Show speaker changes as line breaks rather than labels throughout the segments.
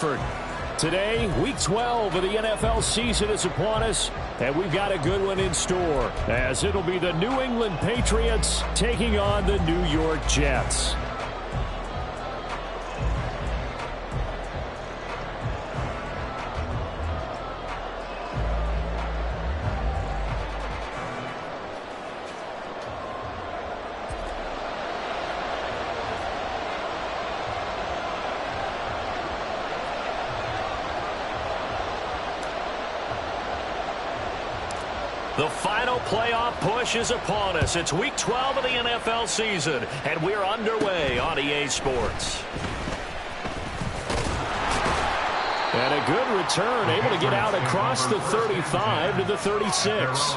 Today, week 12 of the NFL season is upon us, and we've got a good one in store, as it'll be the New England Patriots taking on the New York Jets. The final playoff push is upon us. It's week 12 of the NFL season, and we're underway on EA Sports. And a good return, able to get out across the 35 to the 36.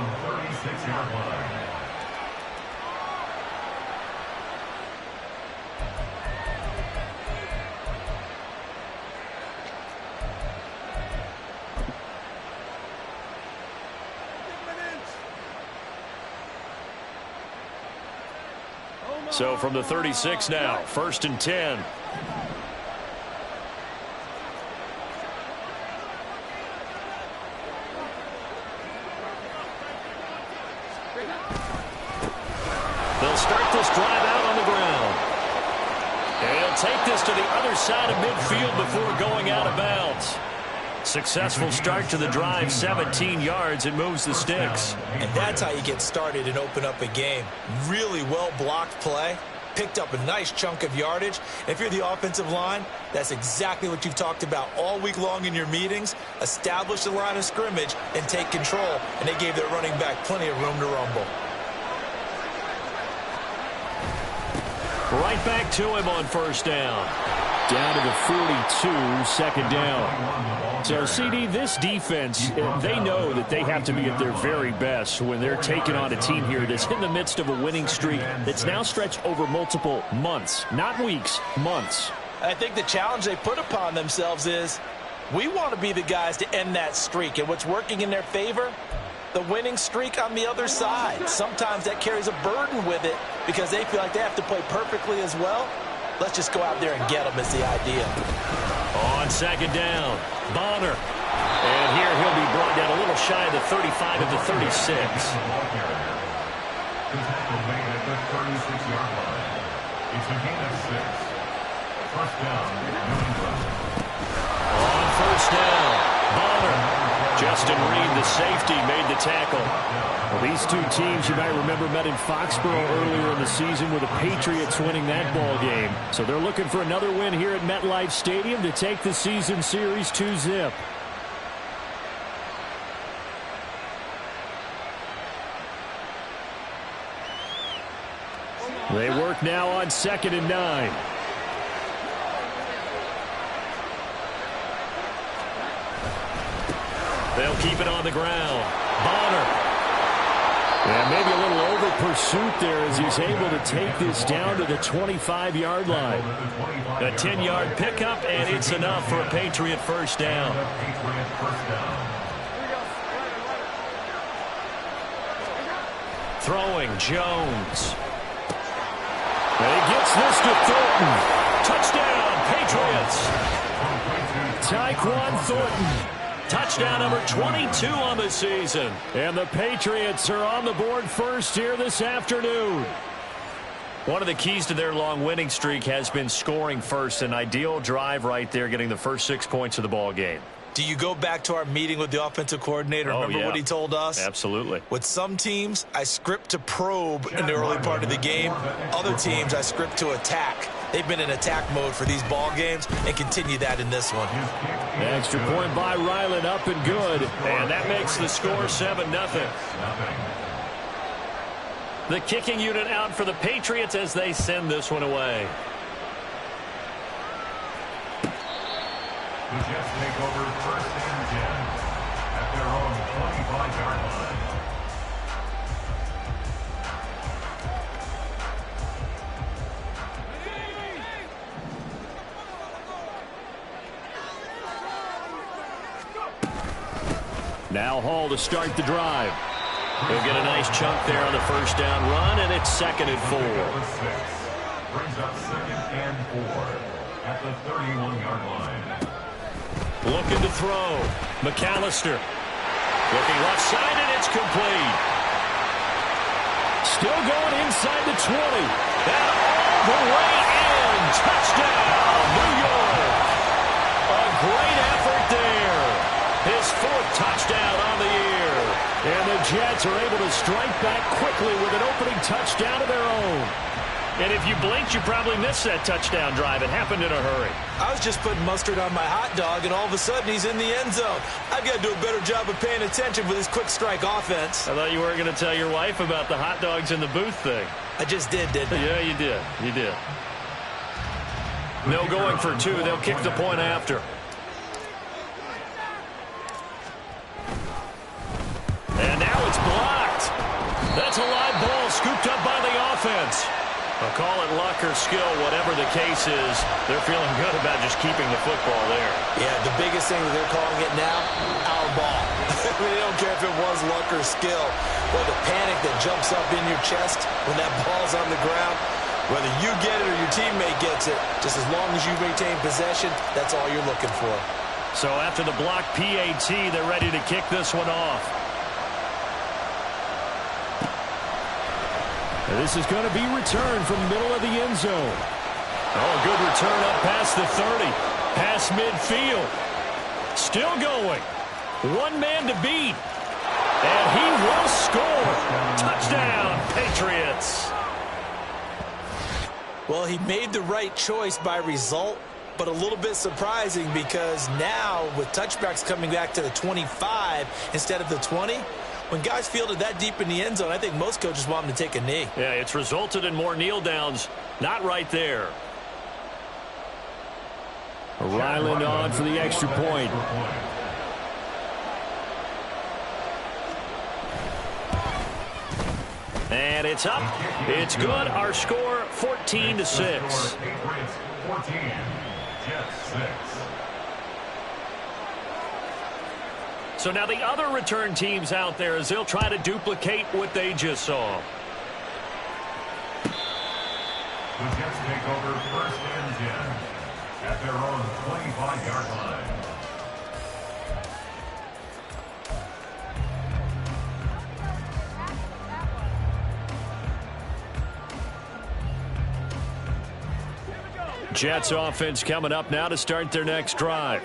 So from the 36 now, 1st and 10. They'll start this drive out on the ground. And he'll take this to the other side of midfield before going out of bounds. Successful start to the drive, 17 yards, and moves the sticks.
And that's how you get started and open up a game. Really well-blocked play, picked up a nice chunk of yardage. And if you're the offensive line, that's exactly what you've talked about all week long in your meetings. Establish the line of scrimmage and take control. And they gave their running back plenty of room to rumble.
Right back to him on 1st down. Down to the 42, 2nd down. So, CD, this defense, they know that they have to be at their very best when they're taking on a team here that's in the midst of a winning streak that's now stretched over multiple months, not weeks, months.
I think the challenge they put upon themselves is we want to be the guys to end that streak. And what's working in their favor? The winning streak on the other side. Sometimes that carries a burden with it because they feel like they have to play perfectly as well. Let's just go out there and get them is the idea.
On 2nd down, Bonner. And here he'll be brought down a little shy of the 35 at the 36. On 1st down, Bonner. Justin Reed, the safety, made the tackle. Well, these two teams, you might remember, met in Foxborough earlier in the season with the Patriots winning that ball game. So they're looking for another win here at MetLife Stadium to take the season series 2-zip. They work now on 2nd and 9. They'll keep it on the ground. Bonner. And maybe a little over pursuit there as he's able to take this down to the 25-yard line. A 10-yard pickup, and it's enough for a Patriot 1st down. Throwing, Jones. And he gets this to Thornton. Touchdown, Patriots. Tyquan Thornton. Touchdown number 22 on the season. And the Patriots are on the board first here this afternoon. One of the keys to their long winning streak has been scoring first. An ideal drive right there, getting the first 6 points of the ball game.
Do you go back to our meeting with the offensive coordinator? Remember what he told us?
Absolutely.
With some teams, I script to probe in the early part of the game. Other teams, I script to attack. They've been in attack mode for these ball games and continue that in this one.
Extra point by Ryland, up and good. And that makes the score 7-0. The kicking unit out for the Patriots as they send this one away.
The Jets take over 1st and 10 at their own 25-yard line.
Now Hall to start the drive. He'll get a nice chunk there on the 1st down run, and it's 2nd and 4.
Brings up 2nd and 4 at the 31-yard line.
Looking to throw. McAllister. Looking left side, and it's complete. Still going inside the 20. And all the way in. Touchdown, New York. A great effort there. His 4th touchdown on the year. And the Jets are able to strike back quickly with an opening touchdown of their own. And if you blinked, you probably missed that touchdown drive. It happened in a hurry.
I was just putting mustard on my hot dog, and all of a sudden he's in the end zone. I've got to do a better job of paying attention with this quick strike offense.
I thought you weren't going to tell your wife about the hot dogs in the booth thing.
I just did, didn't I?
Yeah, you did. You did. No going for 2. They'll kick the point after. And now it's blocked. That's a live ball scooped up by the offense. I'll call it luck or skill, whatever the case is. They're feeling good about just keeping the football there.
Yeah, the biggest thing that they're calling it now, our ball. They don't care if it was luck or skill. But the panic that jumps up in your chest when that ball's on the ground, whether you get it or your teammate gets it, just as long as you maintain possession, that's all you're looking for.
So after the block PAT, they're ready to kick this one off. This is going to be returned from the middle of the end zone. Oh, good return up past the 30. Past midfield. Still going. One man to beat. And he will score. Touchdown, Patriots.
Well, he made the right choice by result, but a little bit surprising because now with touchbacks coming back to the 25 instead of the 20, when guys fielded that deep in the end zone, I think most coaches want them to take a knee.
Yeah, it's resulted in more kneel downs. Not right there. Ryland on for the extra point. And it's up. It's good. Our score 14-6.
14, Jets 6.
So now the other return teams out there as they'll try to duplicate what they just saw.
The Jets take over 1st and 10 at their own 25-yard line.
Jets offense coming up now to start their next drive.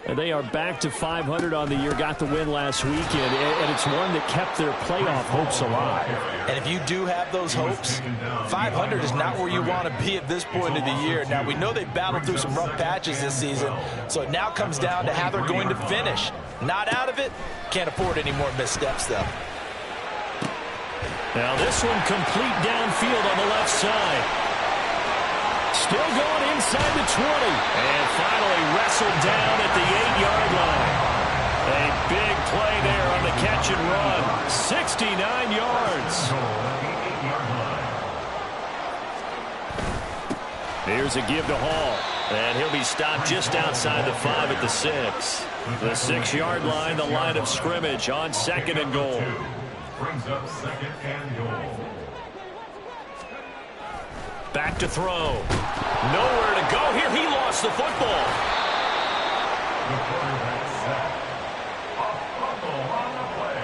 And they are back to 500 on the year, got the win last weekend, and it's one that kept their playoff hopes alive.
And if you do have those hopes, 500 is not where you want to be at this point of the year. Now, we know they battled through some rough patches this season, so it now comes down to how they're going to finish. Not out of it, can't afford any more missteps, though.
Now this one complete downfield on the left side. Still going inside the 20. And finally wrestled down at the 8-yard line. A big play there on the catch and run. 69 yards. Here's a give to Hall. And he'll be stopped just outside the 5 at the 6. The 6-yard line, the line of scrimmage on 2nd and goal.
Brings up 2nd and goal.
Back to throw. Nowhere to go here. He lost the football.
The quarterback sack. A fumble on the play.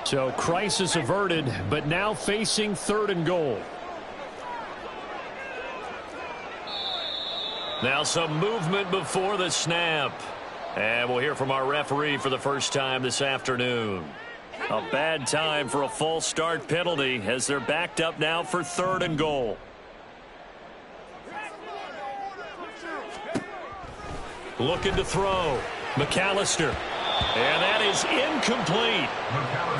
So crisis averted, but now facing 3rd and goal. Now some movement before the snap. And we'll hear from our referee for the first time this afternoon. A bad time for a false start penalty as they're backed up now for 3rd and goal. Looking to throw. McAllister. And that is incomplete.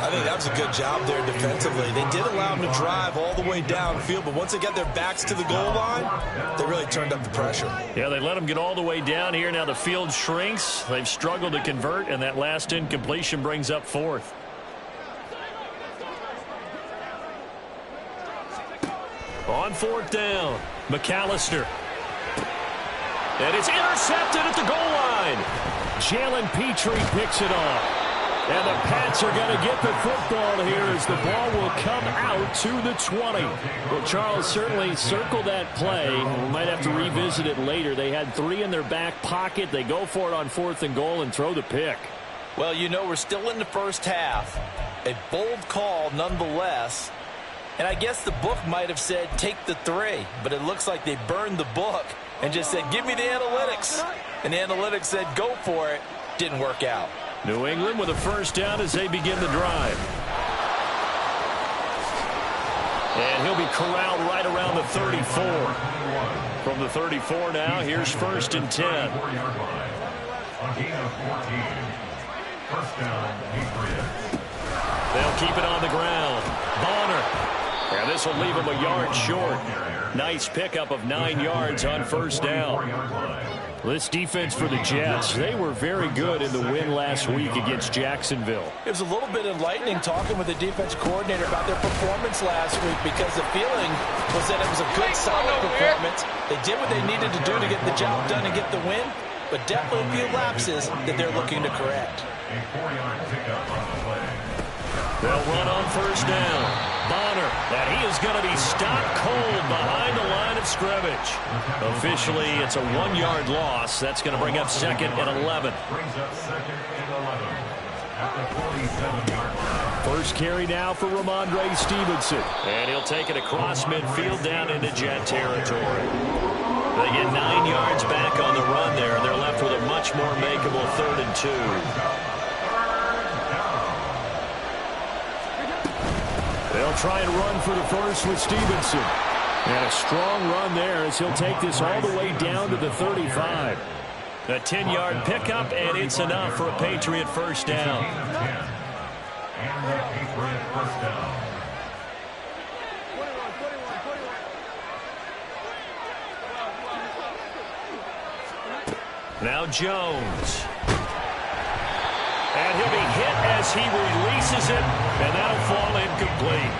I think that was a good job there defensively. They did allow them to drive all the way downfield, but once they got their backs to the goal line, they really turned up the pressure.
Yeah, they let them get all the way down here. Now the field shrinks. They've struggled to convert, and that last incompletion brings up 4th. On 4th down, McAllister. And it's intercepted at the goal line. Jalen Petrie picks it off. And the Pats are going to get the football here as the ball will come out to the 20. Well, Charles, certainly circle that play. We might have to revisit it later. They had 3 in their back pocket. They go for it on 4th and goal and throw the pick.
Well, you know, we're still in the first half. A bold call nonetheless. And I guess the book might have said take the 3, but it looks like they burned the book and just said give me the analytics. And the analytics said go for it. Didn't work out.
New England with a first down as they begin the drive. And he'll be corralled right around the 34. From the 34 now, here's 1st and 10.
A gain of 14. First down, Patriots.
They'll keep it on the ground. Bonner. And this will leave him a yard short. Nice pickup of 9 yards on first down. This defense for the Jets, they were very good in the win last week against Jacksonville.
It was a little bit enlightening talking with the defense coordinator about their performance last week because the feeling was that it was a good, solid performance. They did what they needed to do to get the job done and get the win, but definitely a few lapses that they're looking to correct.
A 4-yard pickup on the play.
They'll run on first down. Bonner, and he is going to be stopped cold behind the line of scrimmage. Officially, it's a 1-yard loss. That's going to bring up 2nd and 11.
Brings up 2nd and 11 at the 47-yard line.
First carry now for Ramondre Stevenson. And he'll take it across midfield down into Jet territory. They get 9 yards back on the run there. They're left with a much more makeable 3rd and 2. They'll try and run for the first with Stevenson. And a strong run there as he'll take this all the way down to the 35. A 10-yard pickup, and it's enough for a Patriot first down.
And the Patriot first down.
Now Jones. And he'll be hit as he releases it, and that'll fall incomplete.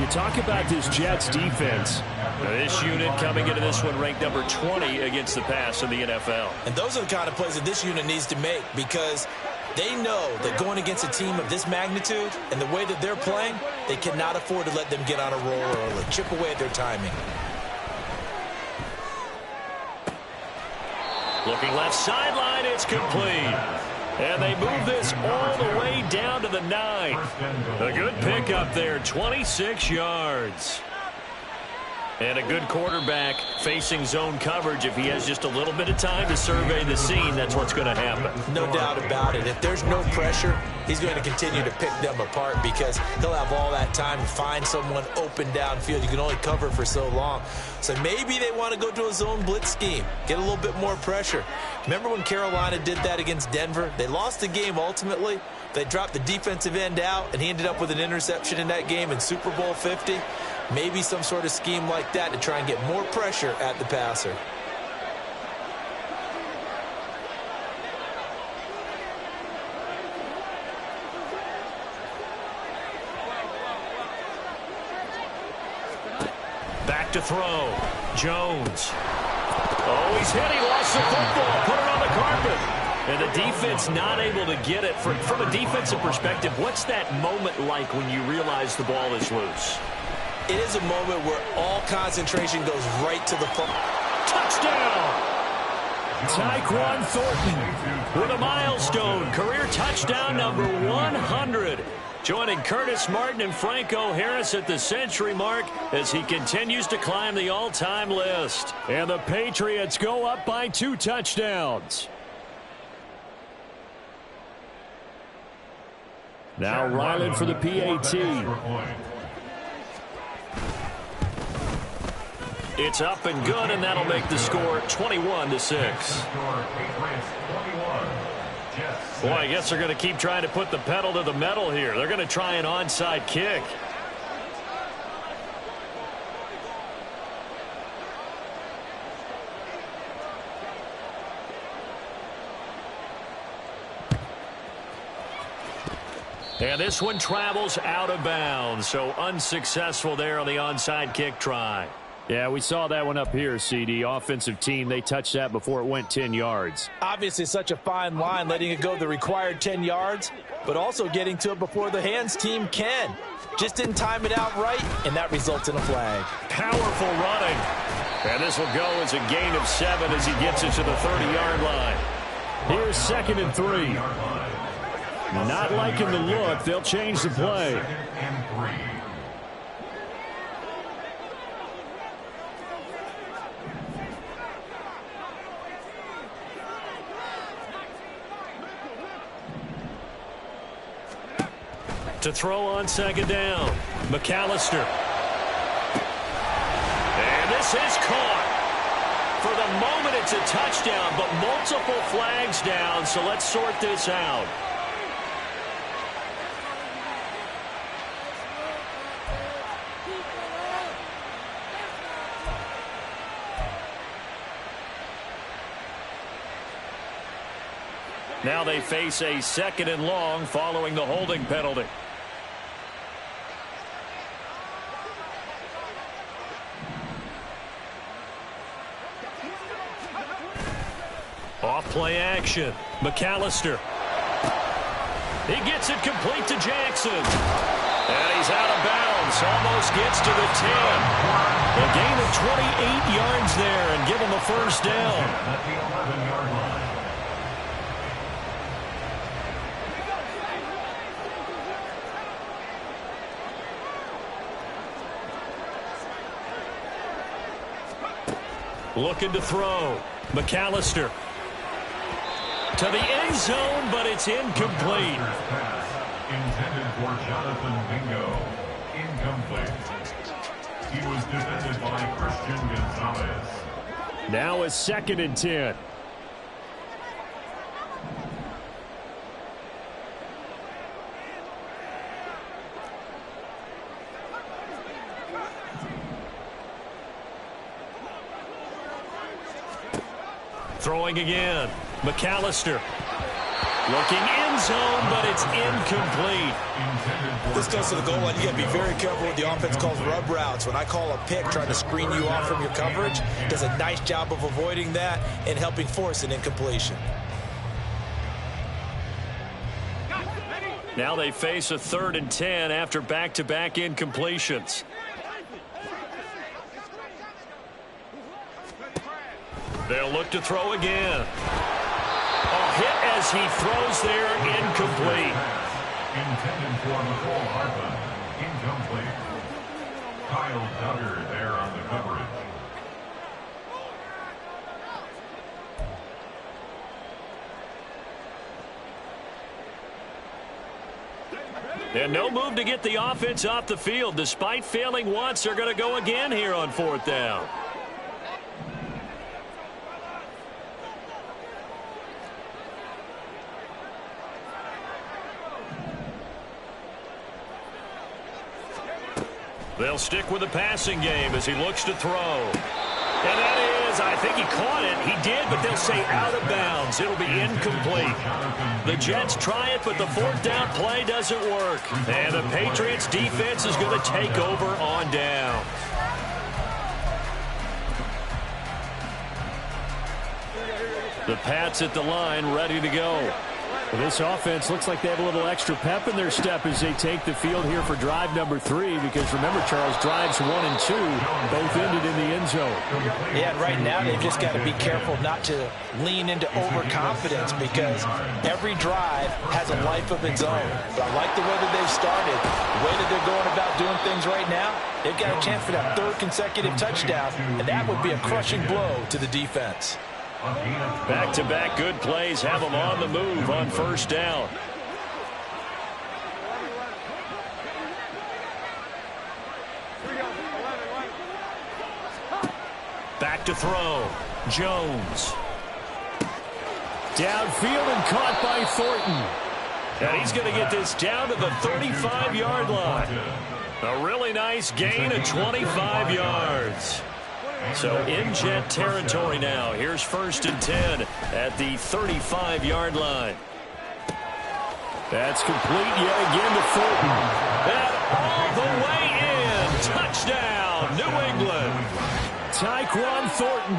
You talk about this Jets defense. Now this unit coming into this one ranked number 20 against the pass in the NFL.
And those are the kind of plays that this unit needs to make because they know that going against a team of this magnitude and the way that they're playing, they cannot afford to let them get on a roll early, chip away at their timing.
Looking left sideline, it's complete. And they move this all the way down to the 9. A good pickup there, 26 yards. And a good quarterback facing zone coverage. If he has just a little bit of time to survey the scene, that's what's going to happen.
No doubt about it. If there's no pressure, he's going to continue to pick them apart because he'll have all that time to find someone open downfield. You can only cover for so long. So maybe they want to go to a zone blitz scheme, get a little bit more pressure. Remember when Carolina did that against Denver? They lost the game ultimately. They dropped the defensive end out, and he ended up with an interception in that game in Super Bowl 50. Maybe some sort of scheme like that to try and get more pressure at the passer.
Back to throw. Jones. Oh, he's hit. He lost the football. Put it on the carpet. And the defense not able to get it. From a defensive perspective, what's that moment like when you realize the ball is loose?
It is a moment where all concentration goes right to the
touchdown. Tyquan Thornton with a milestone. Career touchdown number 100. Joining Curtis Martin and Franco Harris at the century mark as he continues to climb the all-time list. And the Patriots go up by 2 touchdowns. Now Ryland for the PAT. It's up and good, and that'll make the score 21-6. Boy, I guess they're going to keep trying to put the pedal to the metal here. They're going to try an onside kick. And this one travels out of bounds, so unsuccessful there on the onside kick try. Yeah, we saw that one up here, CD. Offensive team, they touched that before it went 10 yards.
Obviously such a fine line, letting it go the required 10 yards, but also getting to it before the hands team can. Just didn't time it out right, and that results in a flag.
Powerful running. And this will go as a gain of 7 as he gets it to the 30-yard line. Here's 2nd and 3. Not liking the look. They'll change the play.
2nd and 3.
To throw on 2nd down, McAllister. And this is caught. For the moment, it's a touchdown, but multiple flags down, so let's sort this out. Now they face a 2nd and long following the holding penalty. Off play action. McAllister. He gets it complete to Jackson. And he's out of bounds. Almost gets to the 10. A gain of 28 yards there and give him a first down.
At the 11-yard line.
Looking to throw. McAllister. To the end zone, but it's incomplete.
Pass intended for Jonathan Mingo. Incomplete. He was defended by Christian Gonzalez.
Now a 2nd and 10. Throwing again. McAllister. Looking end zone, but it's incomplete.
This goes to the goal line. You got to be very careful with the offense calls rub routes. When I call a pick trying to screen you off from your coverage, does a nice job of avoiding that and helping force an incompletion.
Now they face a 3rd and 10 after back-to-back incompletions. They'll look to throw again. A hit as he throws there, incomplete.
Intended for Nicole Hartman. Incomplete. Kyle Duggar there on the coverage.
And no move to get the offense off the field. Despite failing once, they're going to go again here on 4th down. They'll stick with the passing game as he looks to throw. And that is, I think he caught it. He did, but they'll say out of bounds. It'll be incomplete. The Jets try it, but the 4th down play doesn't work. And the Patriots defense is going to take over on down. The Pats at the line, ready to go. Well, this offense looks like they have a little extra pep in their step as they take the field here for drive number 3, because remember, Charles, drives 1 and 2 both ended in the end zone.
Yeah, and right now they've just got to be careful not to lean into overconfidence, because every drive has a life of its own. But I like the way that they've started, the way that they're going about doing things right now. They've got a chance for that 3rd consecutive touchdown, and that would be a crushing blow to the defense.
Back-to-back good plays have them on the move on 1st down. Back to throw. Jones. Downfield and caught by Thornton. And he's going to get this down to the 35-yard line. A really nice gain of 25 yards. So in Jet territory now. Here's 1st and 10 at the 35-yard line. That's complete yet again to Thornton. And all the way in. Touchdown, New England. Tyquan Thornton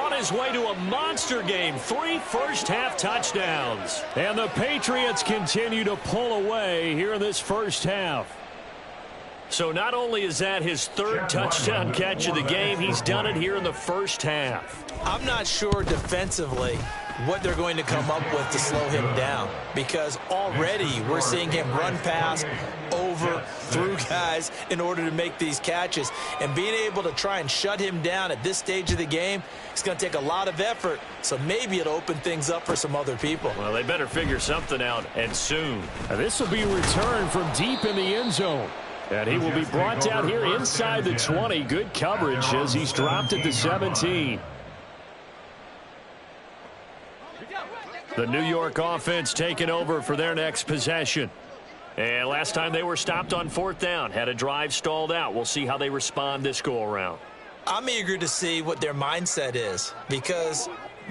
on his way to a monster game. 3 first-half touchdowns. And the Patriots continue to pull away here in this first half. So not only is that his 3rd touchdown catch of the game, he's done it here in the first half.
I'm not sure defensively what they're going to come up with to slow him down, because already we're seeing him run past, over, through guys in order to make these catches. And being able to try and shut him down at this stage of the game, it's going to take a lot of effort. So maybe it'll open things up for some other people.
Well, they better figure something out, and soon. Now, this will be a return from deep in the end zone. And he will be brought down here inside the 20. Good coverage as he's dropped at the 17. The New York offense taking over for their next possession. And last time they were stopped on 4th down, had a drive stalled out. We'll see how they respond this go-around.
I'm eager to see what their mindset is, because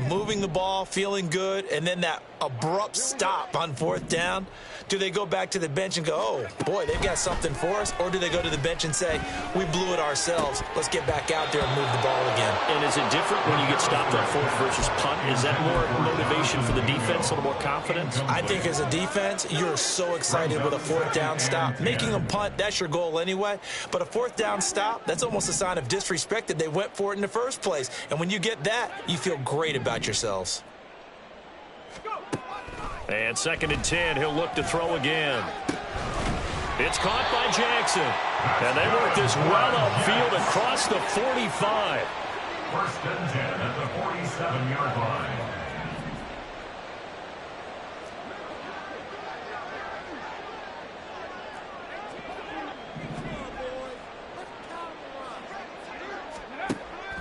moving the ball, feeling good, and then that abrupt stop on 4th down, do they go back to the bench and go, oh, boy, they've got something for us? Or do they go to the bench and say, we blew it ourselves, let's get back out there and move the ball again?
And is it different when you get stopped on 4th versus punt? Is that more motivation for the defense, a little more confidence?
I think as a defense, you're so excited with a 4th down stop. Making them punt, that's your goal anyway. But a 4th down stop, that's almost a sign of disrespect that they went for it in the first place. And when you get that, you feel great about yourselves.
And 2nd and 10, he'll look to throw again. It's caught by Jackson. And they work this well upfield across the 45.
1st and 10 at the 47-yard line.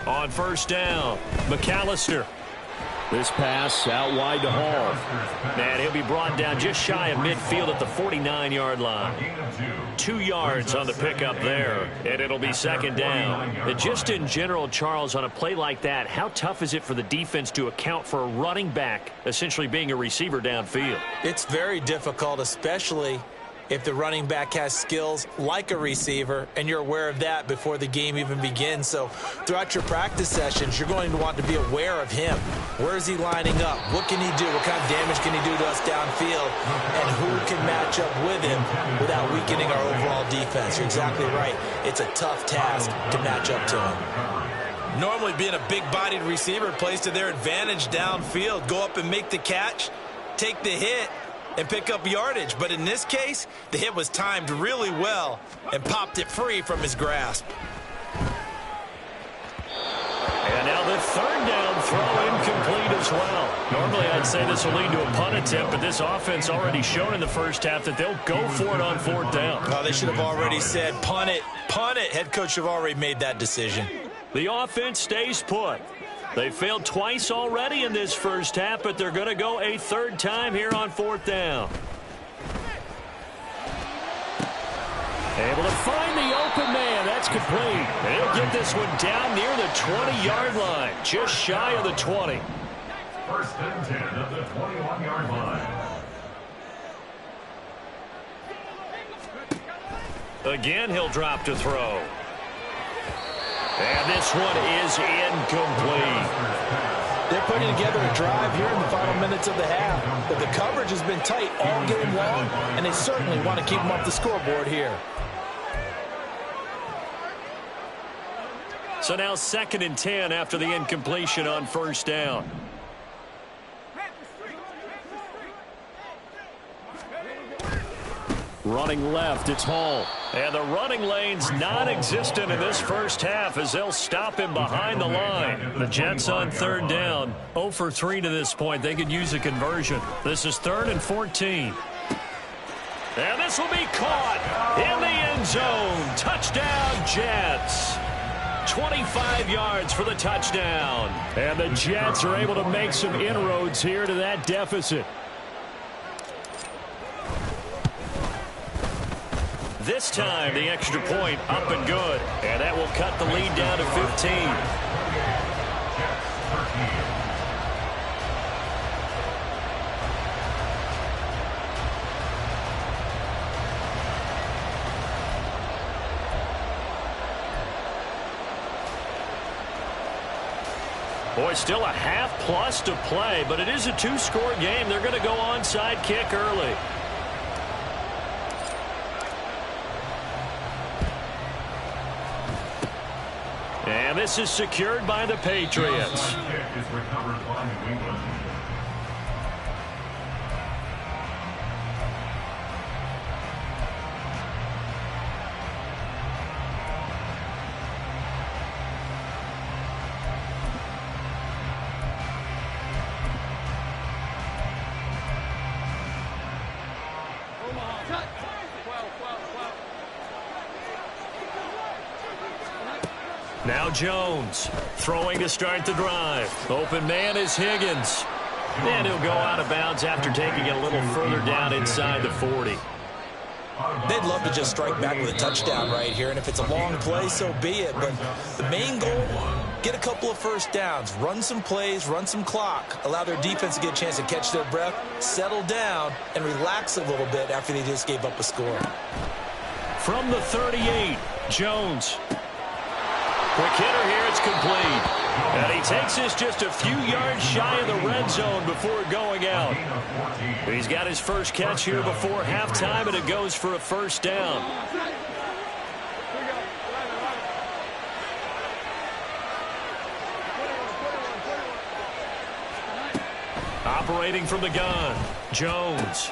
On 1st down, McAllister. This pass out wide to Hall. And he'll be brought down just shy of midfield at the 49-yard line. 2 yards on the pickup there, and it'll be 2nd down. And just in general, Charles, on a play like that, how tough is it for the defense to account for a running back essentially being a receiver downfield?
It's very difficult, especially if the running back has skills like a receiver, and you're aware of that before the game even begins. So throughout your practice sessions, you're going to want to be aware of him. Where is he lining up? What can he do? What kind of damage can he do to us downfield? And who can match up with him without weakening our overall defense? You're exactly right. It's a tough task to match up to him. Normally being a big-bodied receiver plays to their advantage downfield. Go up and make the catch, take the hit, and pick up yardage. But in this case, the hit was timed really well and popped it free from his grasp.
And now the 3rd down throw incomplete as well. Normally I'd say this will lead to a punt attempt, but this offense already shown in the first half that they'll go for it on 4th down.
Oh, they should have already said, punt it, punt it. Head coach have already made that decision.
The offense stays put. They failed twice already in this first half, but they're going to go a 3rd time here on 4th down. Able to find the open man. That's complete. And he'll get this one down near the 20-yard line, just shy of the 20.
1st and 10 at the 21-yard line.
Again, he'll drop to throw. And this one is incomplete.
They're putting together a drive here in the final minutes of the half. But the coverage has been tight all game long, and they certainly want to keep them off the scoreboard here.
So now 2nd and 10 after the incompletion on 1st down. Running left, it's Hall. And the running lane's non-existent in this first half as they'll stop him behind the line. The Jets on 3rd down. 0 for 3 to this point. They could use a conversion. This is 3rd and 14. And this will be caught in the end zone. Touchdown, Jets. 25 yards for the touchdown. And the Jets are able to make some inroads here to that deficit. This time, the extra point up and good. And that will cut the lead down to 15. Boy, still a half plus to play, but it is a two-score game. They're going to go onside kick early. And this is secured by the Patriots. Now Jones throwing to start the drive. Open man is Higgins. And he'll go out of bounds after taking it a little further down inside the 40.
They'd love to just strike back with a touchdown right here, and if it's a long play, so be it. But the main goal, get a couple of first downs, run some plays, run some clock, allow their defense to get a chance to catch their breath, settle down, and relax a little bit after they just gave up a score.
From the 38, Jones. Quick hitter here, it's complete. And he takes this just a few yards shy of the red zone before going out. He's got his first catch here before halftime, and it goes for a first down. Operating from the gun, Jones.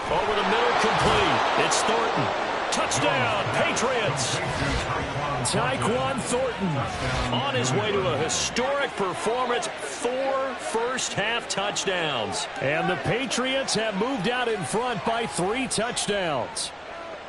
Over the middle, complete. It's Thornton. Touchdown, Patriots. Tyquan Thornton on his way to a historic performance, 4 first-half touchdowns. And the Patriots have moved out in front by 3 touchdowns.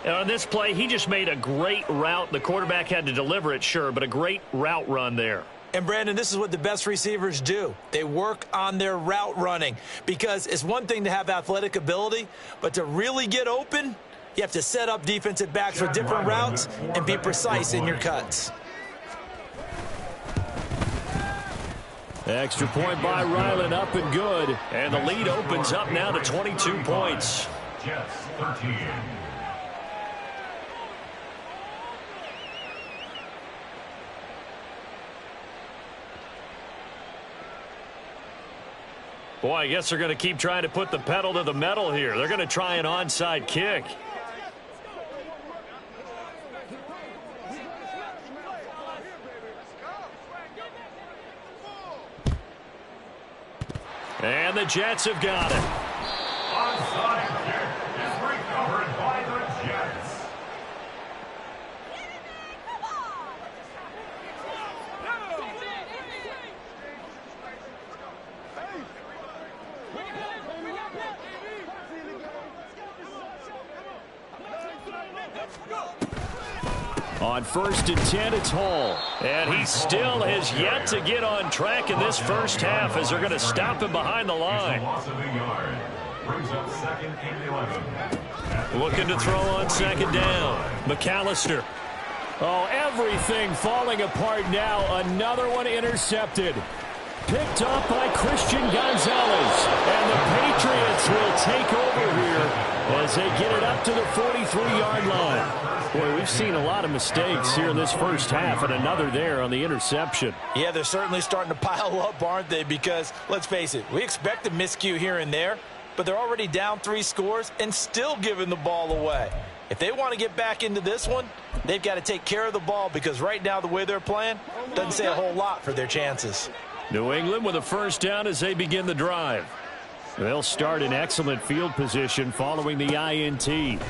And on this play, he just made a great route. The quarterback had to deliver it, sure, but a great route run there.
And, Brandon, this is what the best receivers do. They work on their route running, because it's one thing to have athletic ability, but to really get open, you have to set up defensive backs with different routes and be precise in your cuts.
Extra point by Ryland, up and good. And the lead opens up now to 22 points.
Jets 13.
Boy, I guess they're going to keep trying to put the pedal to the metal here. They're going to try an onside kick. And the Jets have got it.
Onside kick is recovered by the Jets.
On 1st and 10, it's Hall. And he still has yet to get on track in this first half as they're going to stop him behind the line.
Loss of a yard. Brings up 2nd and 11.
Looking to throw on 2nd down. McAllister. Oh, everything falling apart now. Another one intercepted. Picked up by Christian Gonzalez. And the Patriots will take over here as they get it up to the 43-yard line. Boy, we've seen a lot of mistakes here in this first half, and another there on the interception.
Yeah, they're certainly starting to pile up, aren't they? Because, let's face it, we expect a miscue here and there, but they're already down 3 scores and still giving the ball away. If they want to get back into this one, they've got to take care of the ball, because right now the way they're playing doesn't say a whole lot for their chances.
New England with a first down as they begin the drive. They'll start in excellent field position following the INT.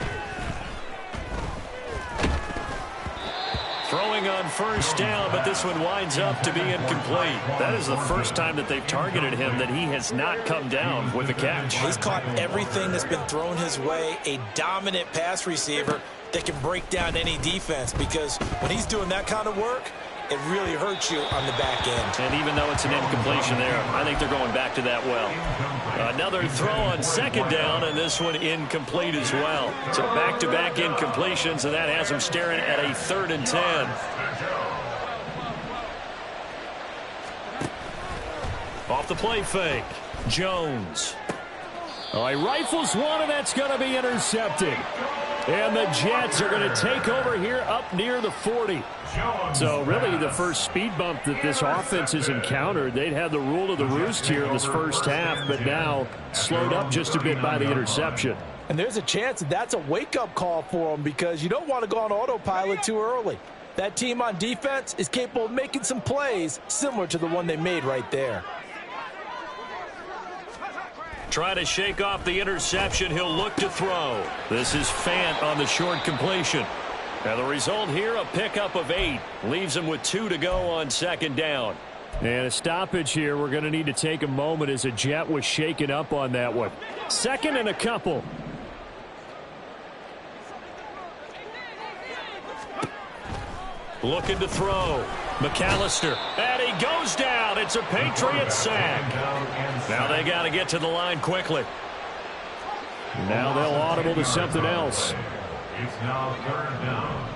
Throwing on first down, but this one winds up to be incomplete. That is the first time that they've targeted him that he has not come down with a catch.
He's caught everything that's been thrown his way, a dominant pass receiver that can break down any defense, because when he's doing that kind of work, it really hurts you on the back end.
And even though it's an incompletion there, I think they're going back to that well. Another throw on 2nd down, and this one incomplete as well. So back-to-back incompletions, and that has them staring at a 3rd and 10. Off the play fake, Jones. Oh, he rifles one, and that's going to be intercepted. And the Jets are going to take over here up near the 40. So really the first speed bump that this offense has encountered. They'd had the rule of the roost here in this first half, but now slowed up just a bit by the interception.
And there's a chance that that's a wake-up call for them because you don't want to go on autopilot too early. That team on defense is capable of making some plays similar to the one they made right there.
Try to shake off the interception. He'll look to throw. This is Fant on the short completion. Now the result here, a pickup of 8. Leaves him with 2 to go on second down. And a stoppage here. We're going to need to take a moment as a Jet was shaken up on that one. Second and a couple. Looking to throw. McAllister. And he goes down. It's a Patriots sack. Now they got to get to the line quickly. Now they'll audible to something else.
It's now 3rd down.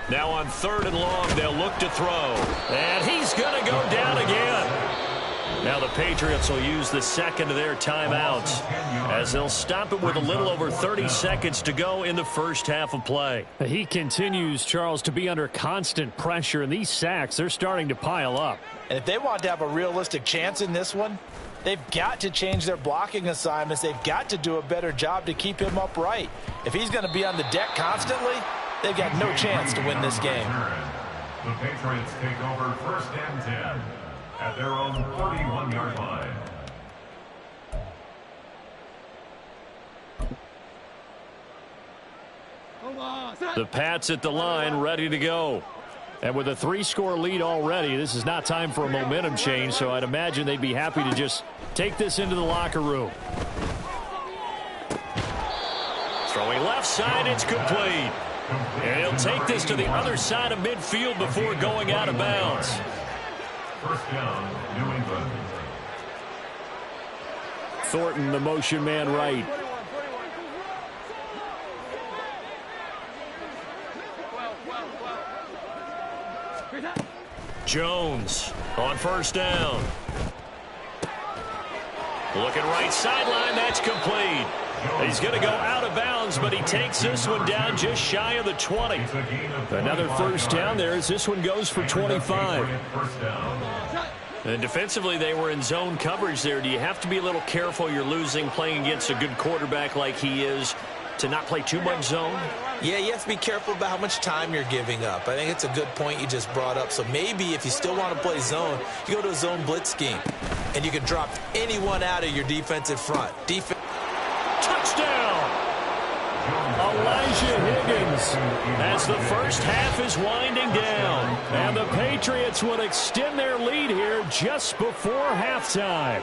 Now on 3rd and long, they'll look to throw. And he's going to go down again. Now the Patriots will use the second of their timeouts as they'll stop it with a little over 30 seconds to go in the first half of play. He continues, Charles, to be under constant pressure, and these sacks, they're starting to pile up.
And if they want to have a realistic chance in this one, they've got to change their blocking assignments. They've got to do a better job to keep him upright. If he's going to be on the deck constantly, they've got no chance to win this game.
The Patriots take over 1st and 10 at their own 31-yard line.
The Pats at the line, ready to go. And with a 3-score lead already, this is not time for a momentum change, so I'd imagine they'd be happy to just take this into the locker room. Throwing left side, it's complete. And he'll take this to the other side of midfield before going out of bounds.
1st down, New England.
Thornton, the motion man right. Jones on 1st down. Looking right sideline, that's complete. He's going to go out of bounds, but he takes this one down just shy of the 20. Another 1st down there as this one goes for 25. And defensively, they were in zone coverage there. Do you have to be a little careful? You're losing playing against a good quarterback like he is to not play too much zone?
Yeah, you have to be careful about how much time you're giving up. I think it's a good point you just brought up. So maybe if you still want to play zone, you go to a zone blitz scheme, and you can drop anyone out of your defensive front.
Touchdown! Elijah Higgins as the first half is winding down. And the Patriots would extend their lead here just before halftime.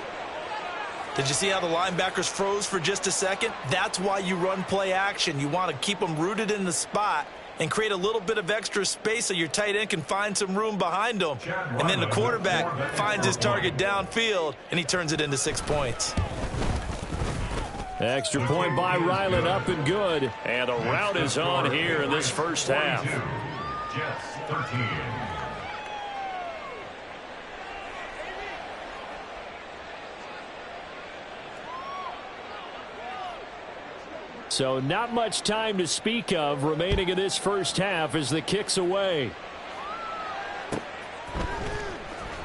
Did you see how the linebackers froze for just a second? That's why you run play action. You want to keep them rooted in the spot and create a little bit of extra space so your tight end can find some room behind them. And then the quarterback finds his target downfield, and he turns it into 6 points.
Extra point by Ryland, up and good. And the route is on here in this first half.
Jets 13.
So not much time to speak of remaining in this first half as the kick's away.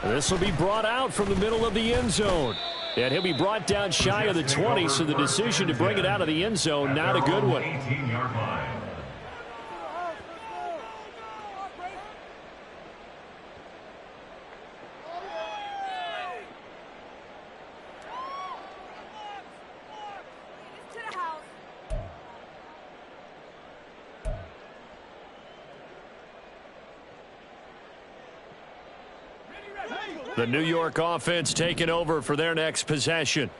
This will be brought out from the middle of the end zone. And he'll be brought down shy of the 20, so the decision to bring it out of the end zone, not a good one.
18-yard line.
The New York offense taking over for their next possession.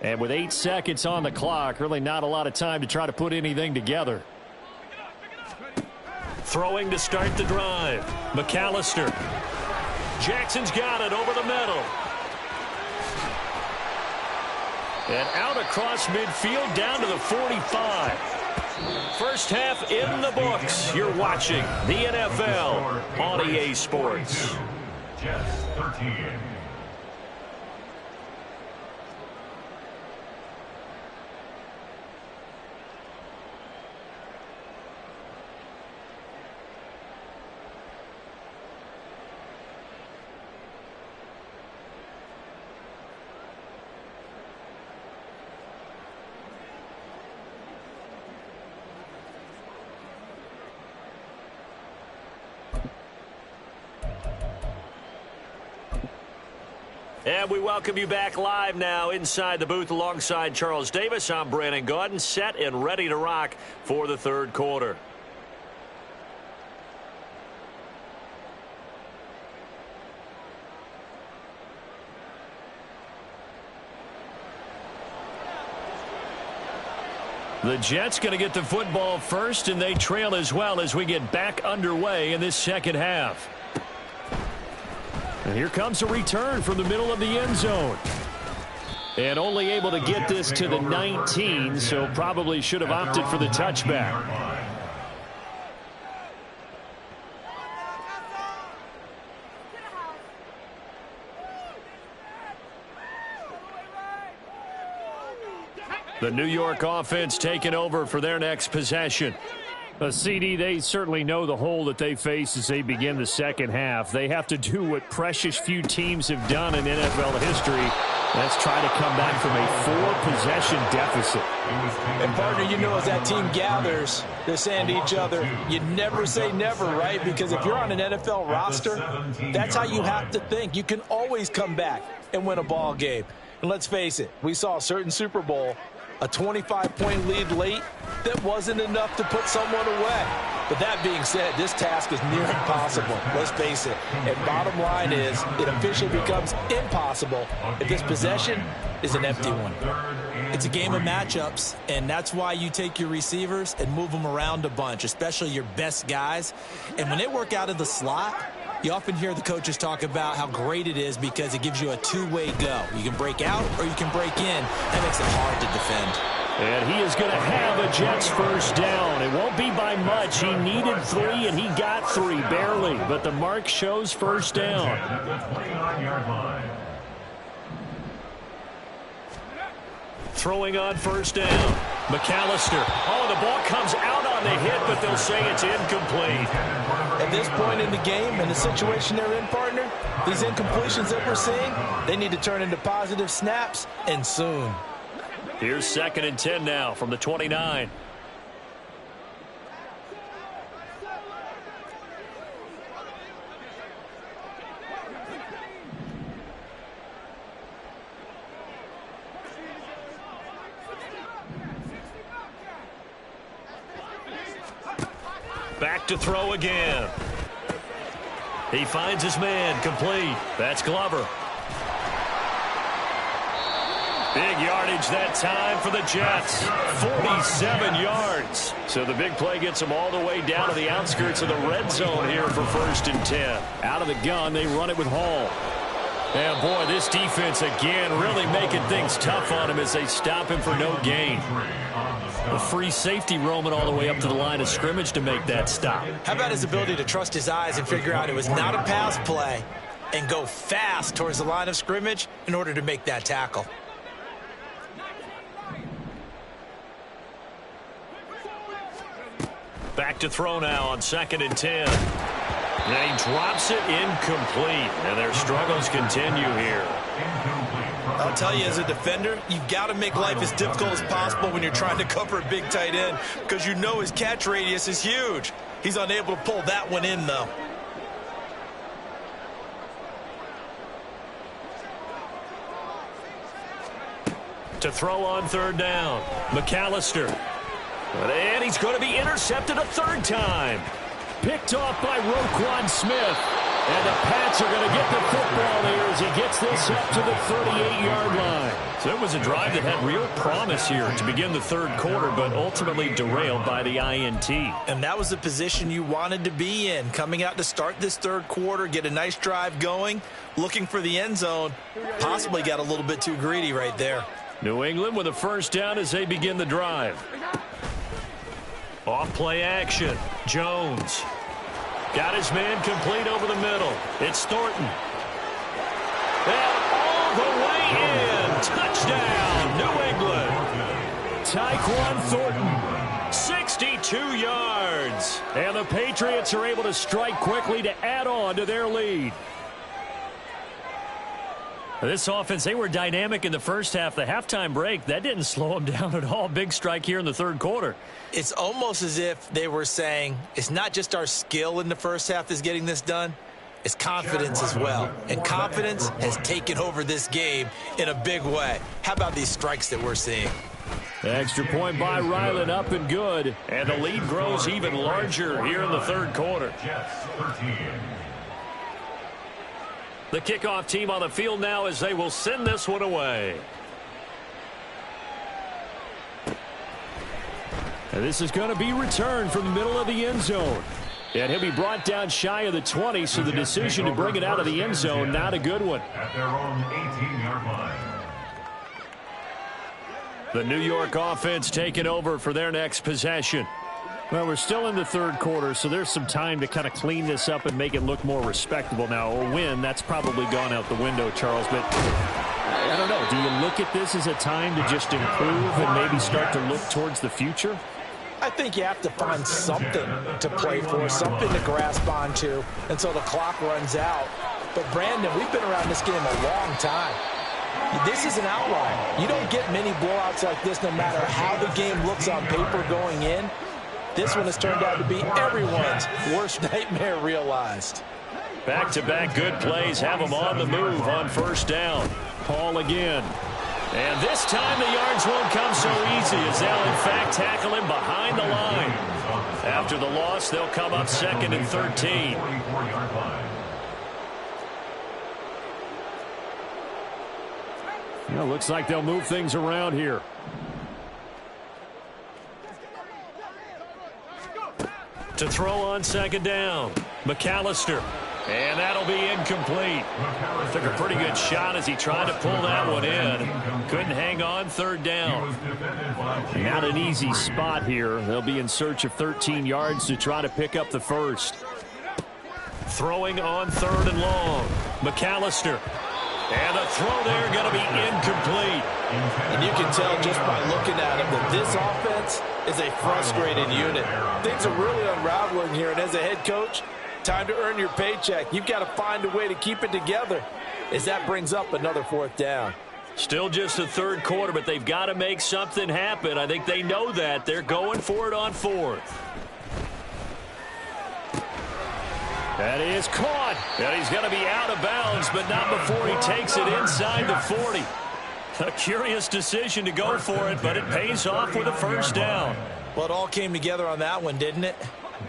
And with 8 seconds on the clock, really not a lot of time to try to put anything together. Throwing to start the drive. McAllister. Jackson's got it over the middle. And out across midfield down to the 45. First half in the books. You're watching the NFL on EA Sports.
Jets 13.
And we welcome you back live now inside the booth alongside Charles Davis. I'm Brandon Gaudin, set and ready to rock for the third quarter. The Jets going to get the football first, and they trail as well as we get back underway in this second half. And here comes a return from the middle of the end zone. And only able to get this to the 19, so probably should have opted for the touchback. The New York offense taking over for their next possession. CD, they certainly know the hole that they face as they begin the second half. They have to do what precious few teams have done in NFL history. That's try to come back from a 4-possession deficit.
And, partner, you know, as that team gathers, they're saying to each other, you never say never, right? Because if you're on an NFL roster, that's how you have to think. You can always come back and win a ball game. And let's face it, we saw a certain Super Bowl, a 25-point lead late, that wasn't enough to put someone away. But that being said, this task is near impossible. Let's face it. And bottom line is, it officially becomes impossible if this possession is an empty one. It's a game of matchups, and that's why you take your receivers and move them around a bunch, especially your best guys. And when they work out of the slot, you often hear the coaches talk about how great it is because it gives you a two-way go. You can break out or you can break in. That makes it hard to defend.
And he is going to have a Jets first down. It won't be by much. He needed 3, and he got 3, barely. But the mark shows first down. Throwing on first down. McAllister. Oh, the ball comes out on the hit, but they'll say it's incomplete.
At this point in the game and the situation they're in, partner, these incompletions that we're seeing, they need to turn into positive snaps, and soon.
Here's 2nd and 10 now from the 29. Back to throw again. He finds his man, complete. That's Glover. Big yardage that time for the Jets. 47 yards. So the big play gets them all the way down to the outskirts of the red zone here for 1st and 10. Out of the gun, they run it with Hall. And boy, this defense again really making things tough on him as they stop him for no gain. A free safety roaming all the way up to the line of scrimmage to make that stop.
How about his ability to trust his eyes and figure out it was not a pass play and go fast towards the line of scrimmage in order to make that tackle?
Back to throw now on 2nd and 10. And he drops it incomplete. And their struggles continue here.
I'll tell you, as a defender, you've got to make life as difficult as possible when you're trying to cover a big tight end because you know his catch radius is huge. He's unable to pull that one in, though.
To throw on 3rd down, McAllister. And he's going to be intercepted a 3rd time. Picked off by Roquan Smith. And the Pats are going to get the football here as he gets this up to the 38-yard line. So it was a drive that had real promise here to begin the 3rd quarter, but ultimately derailed by the INT.
And that was the position you wanted to be in, coming out to start this 3rd quarter, get a nice drive going, looking for the end zone. Possibly got a little bit too greedy right there.
New England with a first down as they begin the drive. Off play action. Jones. Got his man complete over the middle. It's Thornton. And all the way in. Touchdown, New England. Tyquan Thornton. 62 yards. And the Patriots are able to strike quickly to add on to their lead. This offense, they were dynamic in the first half. The halftime break, that didn't slow them down at all. Big strike here in the 3rd quarter.
It's almost as if they were saying, it's not just our skill in the first half that's getting this done. is confidence as well. And confidence has taken over this game in a big way. How about these strikes that we're seeing?
Extra point by Ryland, up and good. And the lead grows even larger here in the third quarter. The kickoff team on the field now as they will send this one away. And this is going to be returned from the middle of the end zone. And he'll be brought down shy of the 20, so the decision to bring it out of the end zone, not a good one.
At their own 18-yard line.
The New York offense taking over for their next possession. Well, we're still in the third quarter, so there's some time to kind of clean this up and make it look more respectable now. A win, that's probably gone out the window, Charles. But I don't know. Do you look at this as a time to just improve and maybe start to look towards the future?
I think you have to find something to play for, something to grasp onto until the clock runs out. But, Brandon, we've been around this game a long time. This is an outlier. You don't get many blowouts like this no matter how the game looks on paper going in. This one has turned out to be everyone's worst nightmare realized.
Back-to-back good plays have them on the move on first down. Paul again. And this time the yards won't come so easy as they'll, in fact, tackle him behind the line. After the loss, they'll come up 2nd and 13. Well, looks like they'll move things around here. To throw on 2nd down, McAllister. And that'll be incomplete. Took a pretty good shot as he tried to pull that one in. Couldn't hang on 3rd down. Not an easy spot here. They'll be in search of 13 yards to try to pick up the first. Throwing on 3rd and long. McAllister. And the throw there going to be incomplete.
And you can tell just by looking at him that this offense is a frustrated unit. Things are really unraveling here, and as a head coach, time to earn your paycheck. You've got to find a way to keep it together as that brings up another 4th down.
Still just the third quarter, but they've got to make something happen. I think they know that. They're going for it on 4th. That is caught. And he's going to be out of bounds, but not before he takes it inside the 40. A curious decision to go for it, but it pays off with a first down.
Well, it all came together on that one, didn't it?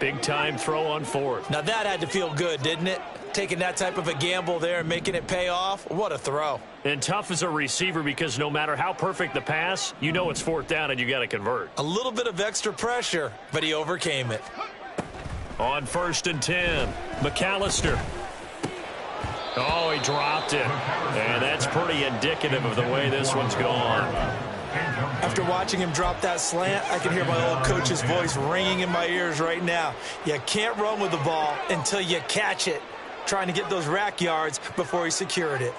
Big-time throw on 4th.
Now that had to feel good, didn't it? Taking that type of a gamble there and making it pay off. What a throw.
And tough as a receiver because no matter how perfect the pass, you know it's 4th down and you got to convert.
A little bit of extra pressure, but he overcame it.
On 1st and 10, McAllister. Oh, he dropped it. And that's pretty indicative of the way this one's gone.
After watching him drop that slant, I can hear my old coach's voice ringing in my ears right now. You can't run with the ball until you catch it. Trying to get those rack yards before he secured it.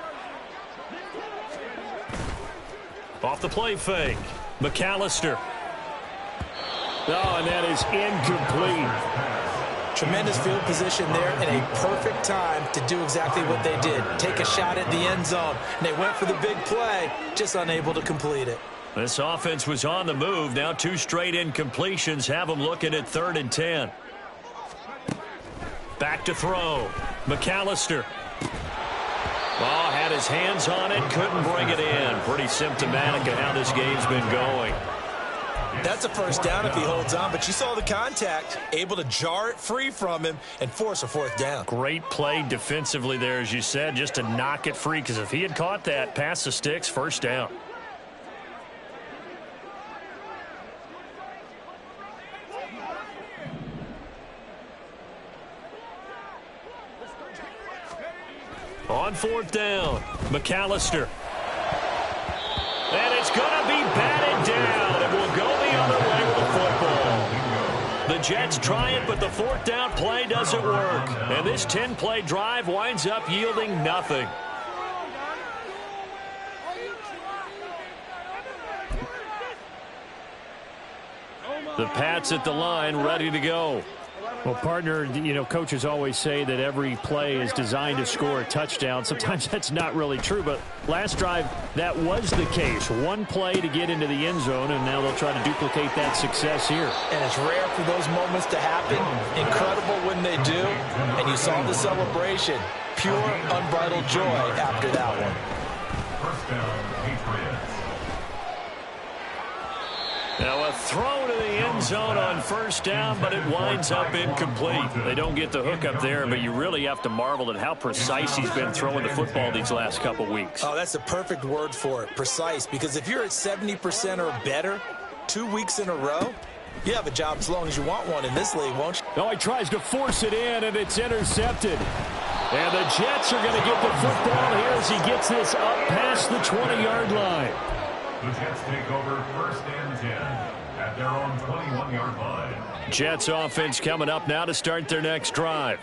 Off the play fake, McAllister. Oh, and that is incomplete.
Tremendous field position there and a perfect time to do exactly what they did. Take a shot at the end zone. And they went for the big play, just unable to complete it.
This offense was on the move. Now 2 straight incompletions have them looking at 3rd and 10. Back to throw. McAllister. Oh, had his hands on it, couldn't bring it in. Pretty symptomatic of how this game's been going.
That's a first down if he holds on, but you saw the contact, able to jar it free from him and force a 4th down.
Great play defensively there, as you said, just to knock it free, because if he had caught that, past the sticks, first down. On 4th down, McAllister. And it's going to be batted down. It will go the other way with the football. The Jets try it, but the 4th down play doesn't work. And this 10-play drive winds up yielding nothing. The Pats at the line, ready to go. Well, partner, you know, coaches always say that every play is designed to score a touchdown. Sometimes that's not really true, but last drive, that was the case. One play to get into the end zone, and now they'll try to duplicate that success here.
And it's rare for those moments to happen. Incredible when they do. And you saw the celebration. Pure, unbridled joy after that one.
First down, Patriots.
Now a throw to the end zone on first down, but it winds up incomplete. They don't get the hook up there, but you really have to marvel at how precise he's been throwing the football these last couple weeks.
Oh, that's the perfect word for it, precise, because if you're at 70% or better 2 weeks in a row, you have a job as long as you want one in this league, won't you?
No, he tries to force it in, and it's intercepted. And the Jets are going to get the football here as he gets this up past the 20-yard line.
The Jets take over first and 10 at their own 21-yard line.
Jets offense coming up now to start their next drive.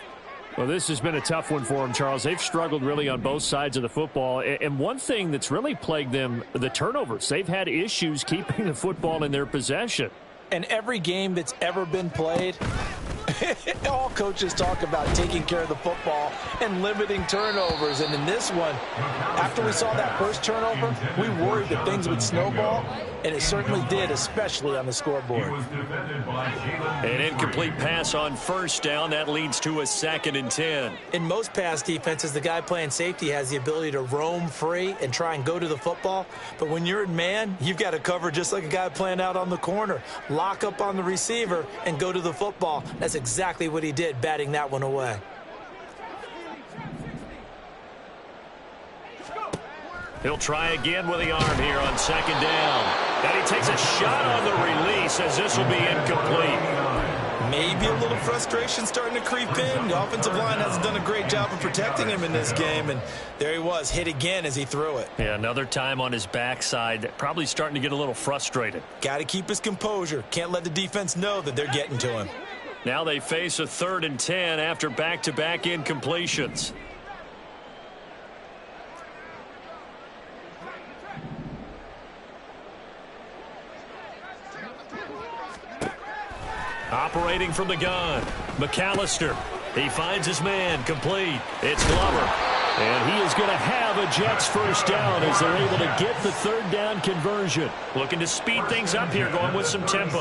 Well, this has been a tough one for them, Charles. They've struggled really on both sides of the football. And one thing that's really plagued them, the turnovers. They've had issues keeping the football in their possession.
And every game that's ever been played, all coaches talk about taking care of the football and limiting turnovers. And in this one, after we saw that first turnover, we worried that things would snowball, and it certainly did, especially on the scoreboard.
An incomplete pass on first down. That leads to a 2nd and 10.
In most pass defenses, the guy playing safety has the ability to roam free and try and go to the football. But when you're in man, you've got to cover just like a guy playing out on the corner. Lock up on the receiver and go to the football. That's exactly what he did, batting that one away.
He'll try again with the arm here on 2nd down. And he takes a shot on the release as this will be incomplete.
Maybe a little frustration starting to creep in. The offensive line hasn't done a great job of protecting him in this game, and there he was, hit again as he threw it.
Yeah, another time on his backside, probably starting to get a little frustrated.
Got to keep his composure. Can't let the defense know that they're getting to him.
Now they face a 3rd and 10 after back-to-back incompletions. Operating from the gun, McAllister. He finds his man, complete. It's Glover. And he is going to have a Jets first down as they're able to get the 3rd down conversion. Looking to speed things up here, going with some tempo.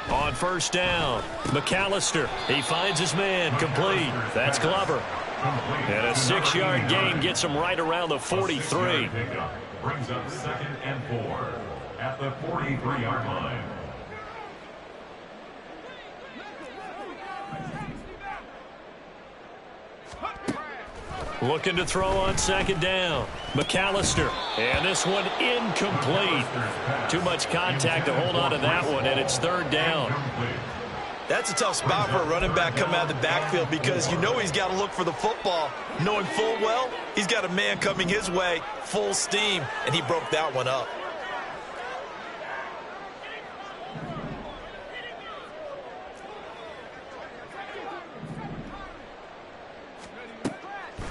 On first down, McAllister. He finds his man, complete. That's Glover. And a 6-yard gain gets him right around the 43.
Brings up 2nd and 4 at the 43-yard line.
Looking to throw on 2nd down. McAllister. And this one incomplete. Too much contact to hold on to that one, and it's 3rd down.
That's a tough spot for a running back coming out of the backfield because you know he's got to look for the football, knowing full well he's got a man coming his way, full steam, and he broke that one up.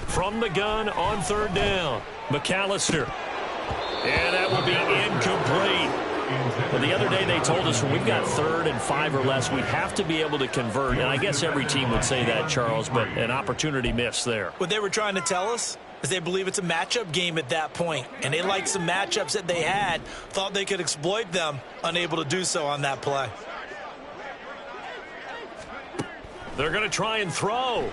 From the gun on 3rd down, McAllister. And that will be incomplete. Well, the other day they told us when we've got 3rd and 5 or less, we have to be able to convert. And I guess every team would say that, Charles, but an opportunity missed there.
What they were trying to tell us is they believe it's a matchup game at that point, and they liked some matchups that they had, thought they could exploit them, unable to do so on that play.
They're going to try and throw.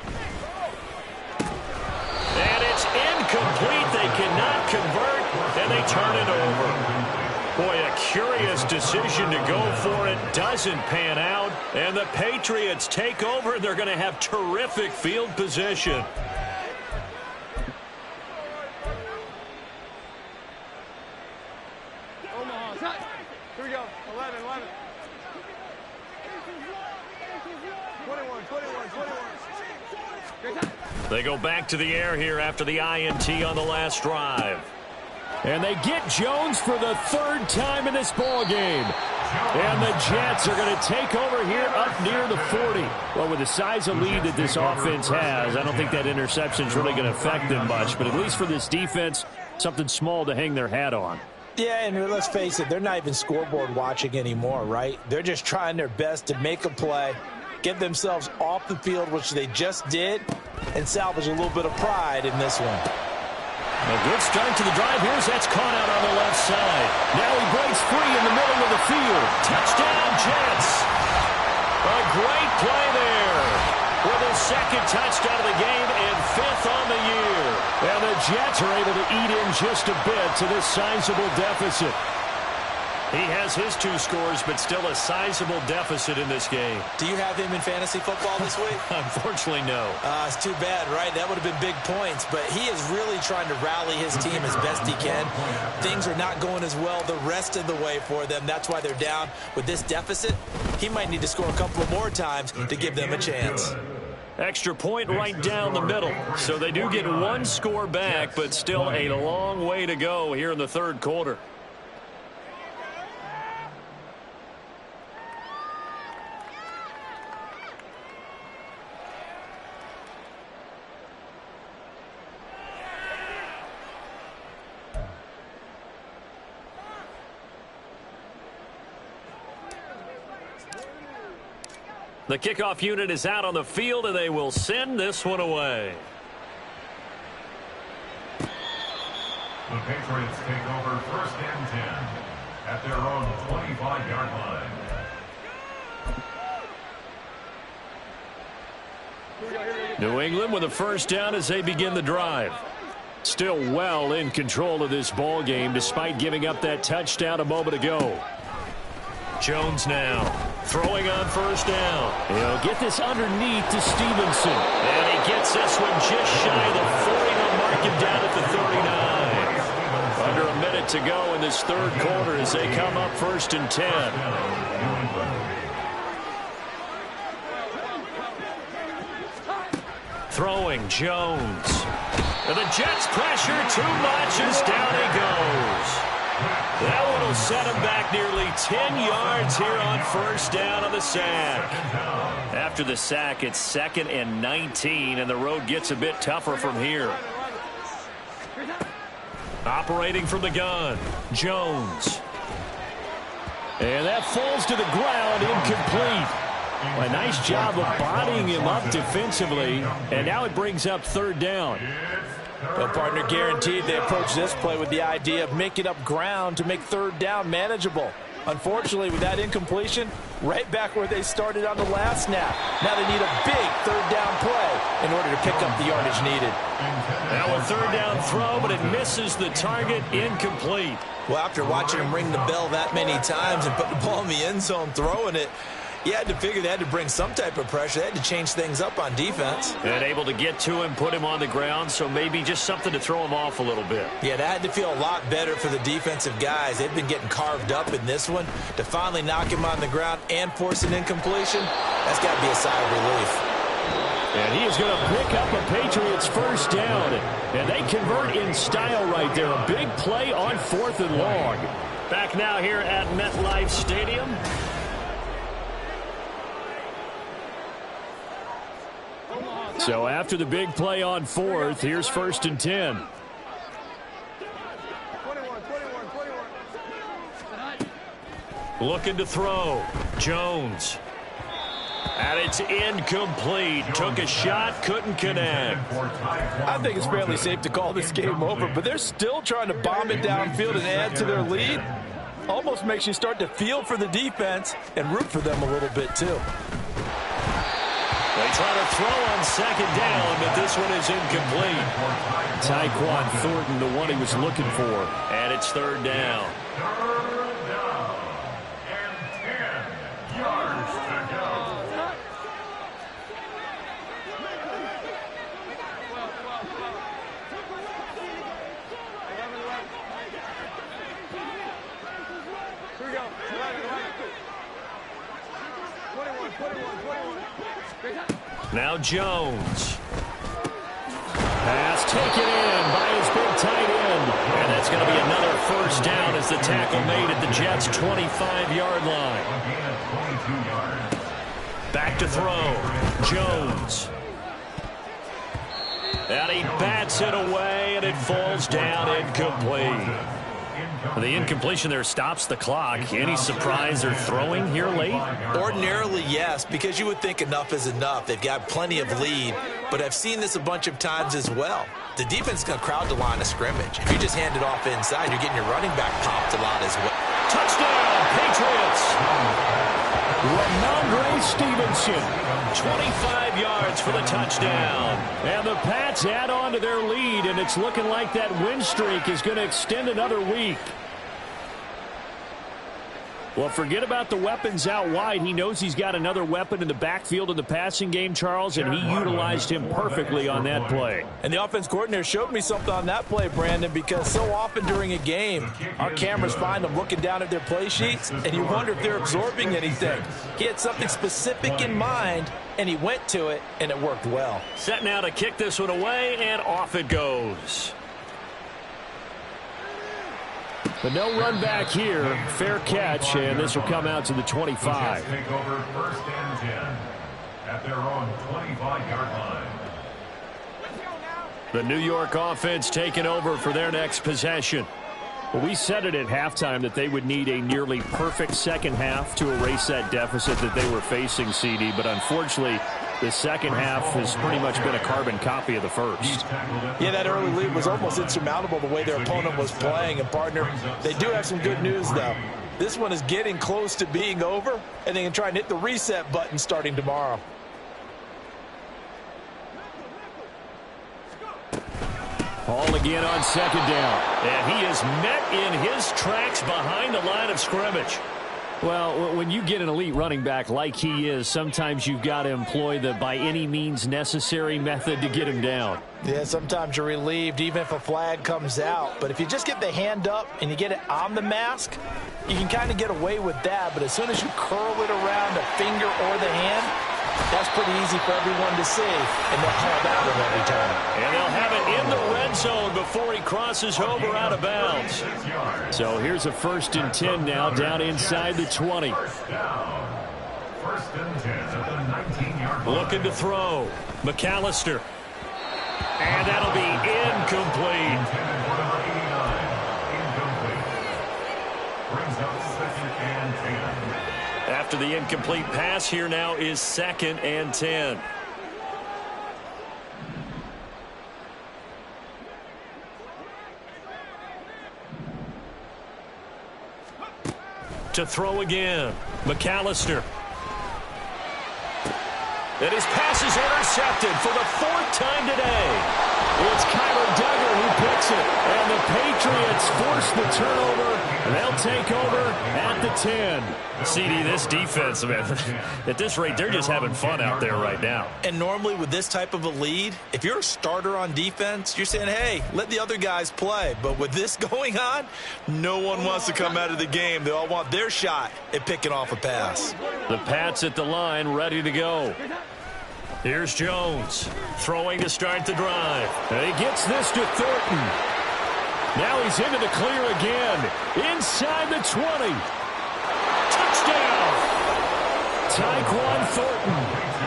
And it's incomplete. They cannot convert, and they turn it over. Boy, a curious decision to go for it. Doesn't pan out. And the Patriots take over. They're going to have terrific field position.
Omaha. Here we go. 11. 21.
They go back to the air here after the INT on the last drive. And they get Jones for the third time in this ball game. And the Jets are going to take over here up near the 40. Well, with the size of lead that this offense has, I don't think that interception is really going to affect them much. But at least for this defense, something small to hang their hat on.
Yeah, and let's face it, they're not even scoreboard watching anymore, right? They're just trying their best to make a play, get themselves off the field, which they just did, and salvage a little bit of pride in this one.
A good start to the drive. That's caught out on the left side. Now he breaks free in the middle of the field. Touchdown, Jets. A great play there with his second touchdown of the game and fifth on the year. And the Jets are able to eat in just a bit to this sizable deficit. He has his 2 scores, but still a sizable deficit in this game.
Do you have him in fantasy football this week?
Unfortunately, no.
It's too bad, right? That would have been big points. But he is really trying to rally his team as best he can. Things are not going as well the rest of the way for them. That's why they're down with this deficit. He might need to score a couple of more times to give them a chance.
Extra point right down the middle. So they do get 1 score back, but still a long way to go here in the third quarter. The kickoff unit is out on the field, and they will send this one away.
The Patriots take over 1st and 10 at their own 25-yard line.
New England with a first down as they begin the drive. Still well in control of this ball game despite giving up that touchdown a moment ago. Jones now throwing on first down. He'll get this underneath to Stevenson. And he gets this one just shy of the 40. They'll mark him down at the 39. Under a minute to go in this third quarter as they come up 1st and 10. Throwing Jones. And the Jets pressure too much as down he goes. That one will set him back nearly 10 yards here on first down on the sack. After the sack, it's 2nd and 19, and the road gets a bit tougher from here. Operating from the gun, Jones. And that falls to the ground, incomplete. A nice job of bodying him up defensively, and now it brings up 3rd down.
Well, partner, guaranteed they approach this play with the idea of making up ground to make 3rd down manageable. Unfortunately, with that incompletion, right back where they started on the last snap. Now they need a big 3rd down play in order to pick up the yardage needed.
Now a 3rd down throw, but it misses the target, incomplete.
Well, after watching him ring the bell that many times and put the ball in the end zone throwing it, you had to figure they had to bring some type of pressure. They had to change things up on defense.
And able to get to him, put him on the ground, so maybe just something to throw him off a little bit.
Yeah, that had to feel a lot better for the defensive guys. They've been getting carved up in this one. To finally knock him on the ground and force an incompletion, that's got to be a sigh of relief.
And he is going to pick up a Patriots first down. And they convert in style right there. A big play on 4th and long. Back now here at MetLife Stadium. So after the big play on 4th, here's 1st and 10.
21.
Looking to throw. Jones. And it's incomplete. Took a shot, couldn't connect.
I think it's fairly safe to call this game over, but they're still trying to bomb it downfield and add to their lead. Almost makes you start to feel for the defense and root for them a little bit, too.
They try to throw on 2nd down, but this one is incomplete. Tyquan Thornton, the one he was looking for. And it's 3rd down.
3rd down and 10 yards to go.
Here we go. 21.
Now Jones. Pass taken in by his big tight end. And that's going to be the tackle made at the Jets' 25-yard line. Back to throw. Jones. And he bats it away, and it falls down incomplete. The incompletion there stops the clock. Any surprise they're throwing here late?
Ordinarily, yes, because you would think enough is enough. They've got plenty of lead, but I've seen this a bunch of times as well. The defense is going to crowd the line of scrimmage. If you just hand it off inside, you're getting your running back popped a lot as well.
Touchdown, Patriots! Ramondre Stevenson, 25 yards for the touchdown. And the Pats add on to their lead, and it's looking like that win streak is going to extend another week. Well, forget about the weapons out wide. He knows he's got another weapon in the backfield in the passing game, Charles, and he utilized him perfectly on that play.
And the offense coordinator showed me something on that play, Brandon, because so often during a game, our cameras find them looking down at their play sheets, and you wonder if they're absorbing anything. He had something specific in mind, and he went to it, and it worked well.
Set now to kick this one away, and off it goes. But no run back here. Fair catch, and this will come out to the 25.
Take over 1st and 10 at their own 25-yard line.
The New York offense taking over for their next possession. Well, we said it at halftime that they would need a nearly perfect second half to erase that deficit that they were facing, CD. But unfortunately, the second half has pretty much been a carbon copy of the first.
Yeah, that early lead was almost insurmountable the way their opponent was playing. And, partner, they do have some good news, though. This one is getting close to being over, and they can try and hit the reset button starting tomorrow.
All again on second down. And he is met in his tracks behind the line of scrimmage. Well, when you get an elite running back like he is, sometimes you've got to employ the by any means necessary method to get him down.
Yeah, sometimes you're relieved even if a flag comes out. But if you just get the hand up and you get it on the mask, you can kind of get away with that. But as soon as you curl it around the finger or the hand, that's pretty easy for everyone to see, and they'll call that one every time.
And they'll have it in the red zone before he crosses over out of bounds. So here's a 1st and 10 now, down inside the 20.
1st and 10 at the 19-yard line.
Looking to throw. McAllister. And that'll be incomplete.
Intended for number 89. Incomplete. Brings up 2nd and 10.
After the incomplete pass, here now is 2nd and 10. To throw again. McAllister. And his pass is intercepted for the 4th time today. It's Kyler Duggar who picks it. And the Patriots force the turnover. And they'll take over at the 10. CD, this defense, man, at this rate, they're just having fun out there right now.
And normally with this type of a lead, if you're a starter on defense, you're saying, hey, let the other guys play. But with this going on, no one wants to come out of the game. They all want their shot at picking off a pass.
The Pats at the line, ready to go. Here's Jones, throwing to start the drive. And he gets this to Thornton. Now he's into the clear again. Inside the 20. Touchdown! Tyquan Thornton,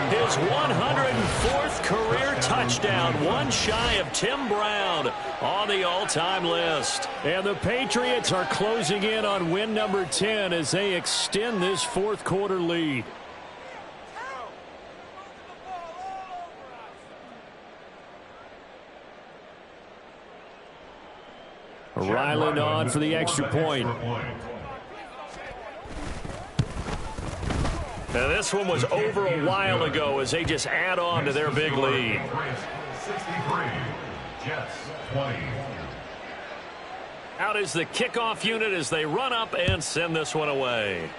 his 104th career touchdown, one shy of Tim Brown on the all-time list. And the Patriots are closing in on win number 10 as they extend this 4th quarter lead. Ryland on for the extra point. Now this one was over a while ago as they just add on to their big lead.
63, Jets 20.
Out is the kickoff unit as they run up and send this one away.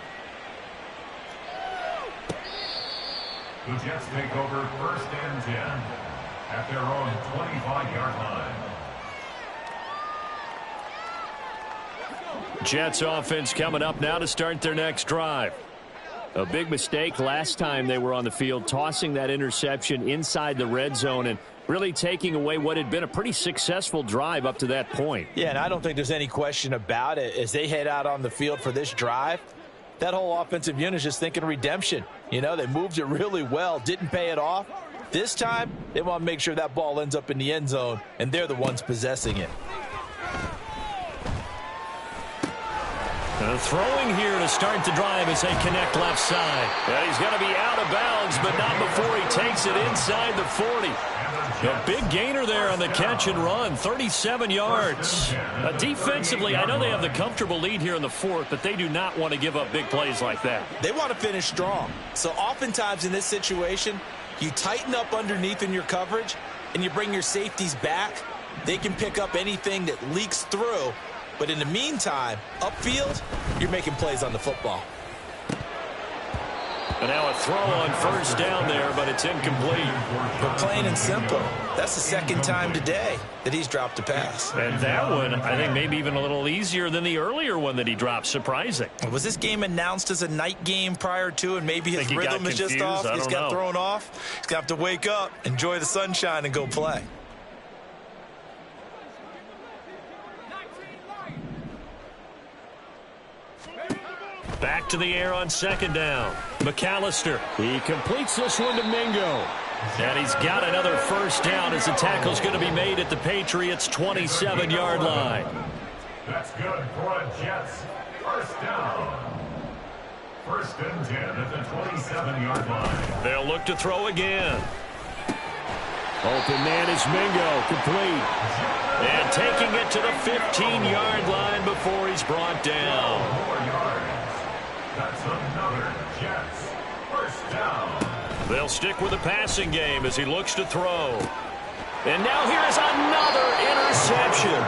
The Jets take over 1st and 10 at their own 25-yard line.
Jets offense coming up now to start their next drive. A big mistake last time they were on the field, tossing that interception inside the red zone, and really taking away what had been a pretty successful drive up to that point.
Yeah, and I don't think there's any question about it. As they head out on the field for this drive, that whole offensive unit is just thinking redemption. You know, they moved it really well, didn't pay it off. This time, they want to make sure that ball ends up in the end zone, and they're the ones possessing it.
Throwing here to start the drive as they connect left side. And he's going to be out of bounds, but not before he takes it inside the 40. A big gainer there on the catch and run, 37 yards. Defensively, I know they have the comfortable lead here in the fourth, but they do not want to give up big plays like that.
They want to finish strong. So oftentimes in this situation, you tighten up underneath in your coverage, and you bring your safeties back. They can pick up anything that leaks through. But in the meantime, upfield, you're making plays on the football.
And now a throw on first down there, but it's incomplete.
But plain and simple, that's the second time today that he's dropped a pass.
And that one, I think, maybe even a little easier than the earlier one that he dropped. Surprising.
Was this game announced as a night game prior to, and maybe his rhythm is just off? He's got thrown off. He's got to wake up, enjoy the sunshine, and go play.
Back to the air on second down. McAllister. He completes this one to Mingo. And he's got another first down as the tackle's going to be made at the Patriots' 27-yard line.
That's good for a Jets. First down. First and 10 at the 27-yard line.
They'll look to throw again. Open man is Mingo, complete. And taking it to the 15-yard line before he's brought down.
4 yards. That's another Jets. First down.
They'll stick with the passing game as he looks to throw. And now here's another interception.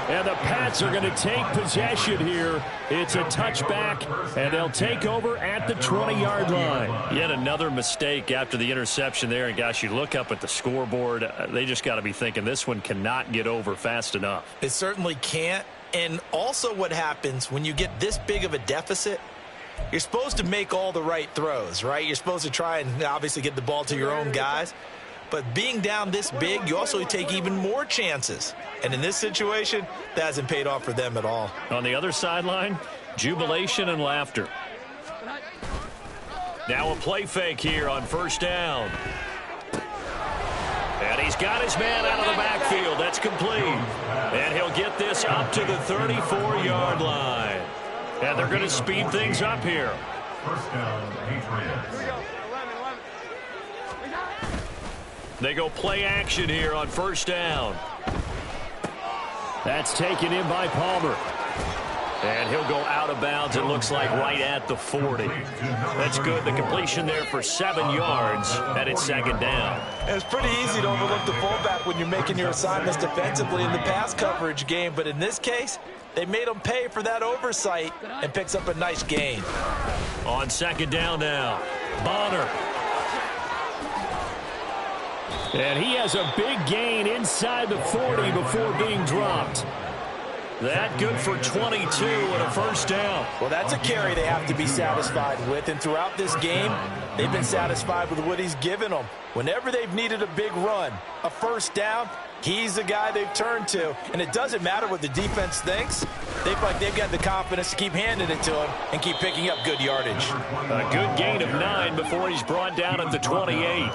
And the Pats are going to take possession here. It's a touchback, and they'll take over at the 20-yard line. Yet another mistake after the interception there. And, gosh, you look up at the scoreboard. They just got to be thinking this one cannot get over fast enough.
It certainly can't. And also what happens when you get this big of a deficit, you're supposed to make all the right throws, right? You're supposed to try and obviously get the ball to your own guys. But being down this big, you also take even more chances. And in this situation, that hasn't paid off for them at all.
On the other sideline, jubilation and laughter. Now a play fake here on first down. And he's got his man out of the backfield. That's complete. And he'll get this up to the 34-yard line. And they're going to speed things up here.
First down, Patriots.
They go play action here on first down. That's taken in by Palmer. And he'll go out of bounds, it looks like, right at the 40. That's good. The completion there for 7 yards, and it's second down.
And it's pretty easy to overlook the fullback when you're making your assignments defensively in the pass coverage game. But in this case, they made him pay for that oversight and picks up a nice gain.
On second down now, Bonner. And he has a big gain inside the 40 before being dropped. That good for 22 and a first down.
Well, that's a carry they have to be satisfied with. And throughout this game, they've been satisfied with what he's given them. Whenever they've needed a big run, a first down, he's the guy they've turned to. And it doesn't matter what the defense thinks. They feel like they've got the confidence to keep handing it to him and keep picking up good yardage.
A good gain of 9 before he's brought down at the 28.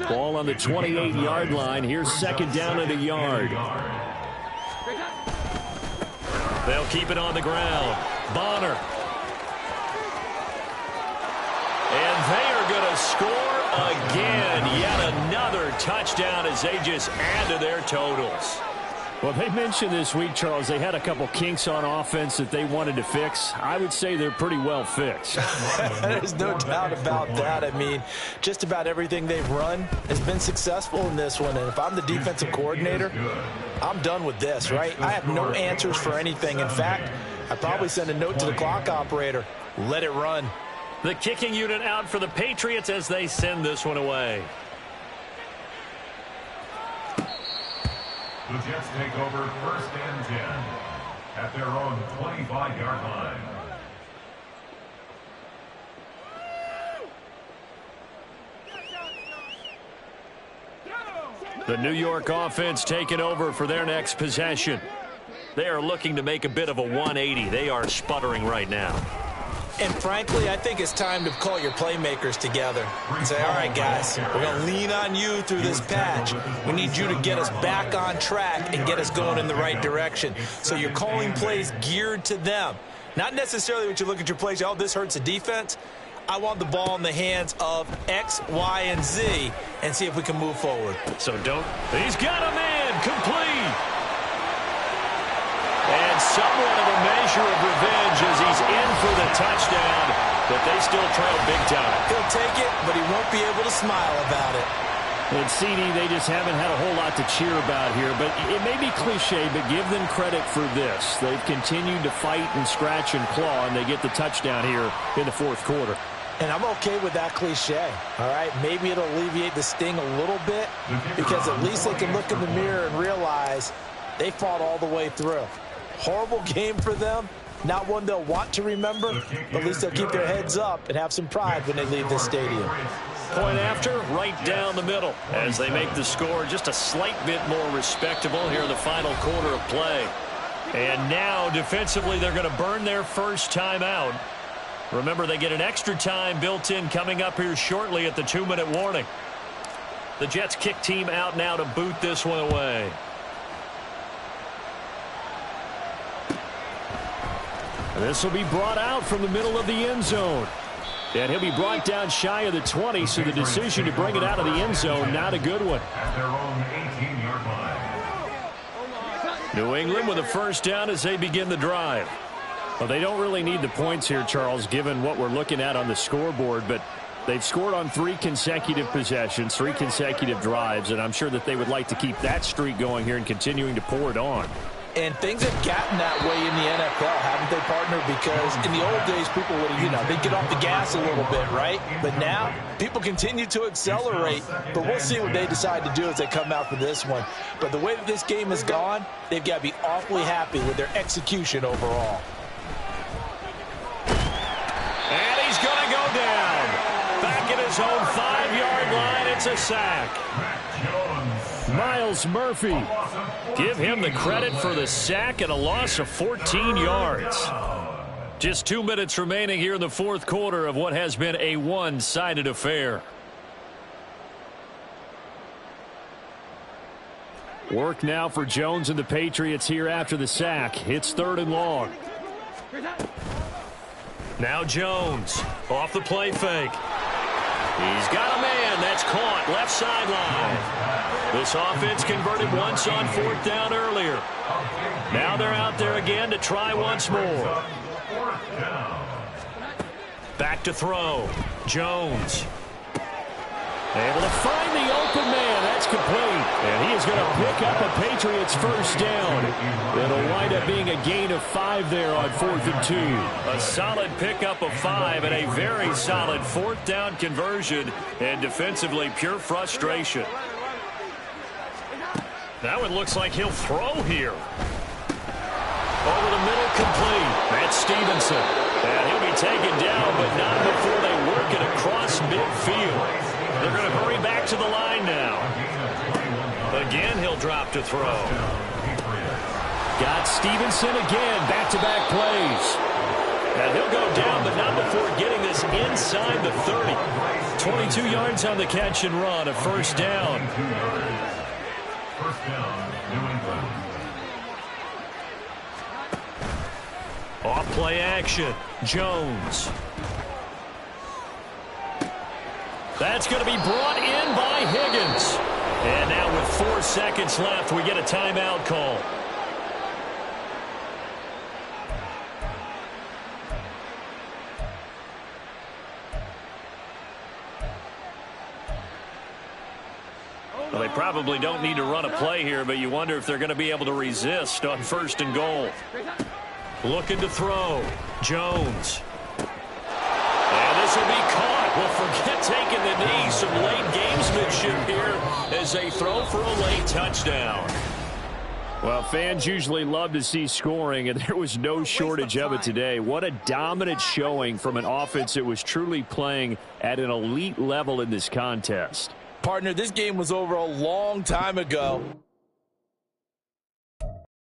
Ball on the 28-yard line. Here's second down and a yard. They'll keep it on the ground. Bonner. And they are going to score again. Yet another touchdown as they just add to their totals. Well, they mentioned this week, Charles, they had a couple kinks on offense that they wanted to fix. I would say they're pretty well fixed.
There's no doubt about that. I mean, just about everything they've run has been successful in this one. And if I'm the defensive coordinator, I'm done with this, right? I have no answers for anything. In fact, I'd probably send a note to the clock operator. Let it run.
The kicking unit out for the Patriots as they send this one away.
The Jets take over first and 10 at their own 25-yard line.
The New York offense taking over for their next possession. They are looking to make a bit of a 180. They are sputtering right now.
And frankly, I think it's time to call your playmakers together and say, all right, guys, we're going to lean on you through this patch. We need you to get us back on track and get us going in the right direction. So you're calling plays geared to them. Not necessarily what you look at your plays, oh, this hurts the defense. I want the ball in the hands of X, Y, and Z and see if we can move forward.
So he's got a man complete. And somewhat of a measure of revenge as he's in for the touchdown, but they still trail big time.
He'll take it, but he won't be able to smile about it.
And CD, they just haven't had a whole lot to cheer about here, but it may be cliche, but give them credit for this. They've continued to fight and scratch and claw, and they get the touchdown here in the fourth quarter.
And I'm okay with that cliche, all right? Maybe it'll alleviate the sting a little bit because at least they can look in the mirror and realize they fought all the way through. Horrible game for them, not one they'll want to remember, but at least they'll keep their heads up and have some pride when they leave this stadium.
Point after, right down the middle as they make the score just a slight bit more respectable here in the final quarter of play. And now defensively they're going to burn their first time out. Remember, they get an extra time built in coming up here shortly at the 2-minute warning. The Jets kick team out now to boot this one away. This will be brought out from the middle of the end zone. And he'll be brought down shy of the 20, so the decision to bring it out of the end zone, not a good one.
At their own 18-yard line.
New England with a first down as they begin the drive. Well, they don't really need the points here, Charles, given what we're looking at on the scoreboard, but they've scored on 3 consecutive possessions, 3 consecutive drives, and I'm sure that they would like to keep that streak going here and continuing to pour it on.
And things have gotten that way in the NFL, haven't they, partner? Because in the old days, people would, they'd get off the gas a little bit, right? But now, people continue to accelerate, but we'll see what they decide to do as they come out for this one. But the way that this game has gone, they've got to be awfully happy with their execution overall.
And he's going to go down. Back at his own 5-yard line, it's a sack. Myles Murphy. Give him the credit for the sack and a loss of 14 yards. Just 2 minutes remaining here in the fourth quarter of what has been a one-sided affair. Work now for Jones and the Patriots here after the sack. It's 3rd and long. Now Jones off the play fake. He's got a man. That's caught. Left sideline. This offense converted once on 4th down earlier. Now they're out there again to try once more. Back to throw. Jones. Able to find the open man. That's complete. And he is going to pick up a Patriots first down. It'll wind up being a gain of 5 there on 4th and 2. A solid pickup of 5 and a very solid 4th down conversion. And defensively, pure frustration. Now it looks like he'll throw here. Over the middle, complete. That's Stevenson. And he'll be taken down, but not before they work it across midfield. They're going to hurry back to the line now. Again, he'll drop to throw. Got Stevenson again. Back-to-back plays. And he'll go down, but not before getting this inside the 30. 22 yards on the catch and run. A first down.
First down, New England.
Off play action. Jones. That's going to be brought in by Higgins. And now with 4 seconds left, we get a timeout call. Well, they probably don't need to run a play here, but you wonder if they're going to be able to resist on 1st and goal. Looking to throw. Jones. And this will be caught. Well, forget taking the knee. Some late gamesmanship here as they throw for a late touchdown. Well, fans usually love to see scoring, and there was no shortage of it today. What a dominant showing from an offense that was truly playing at an elite level in this contest.
Partner, this game was over a long time ago.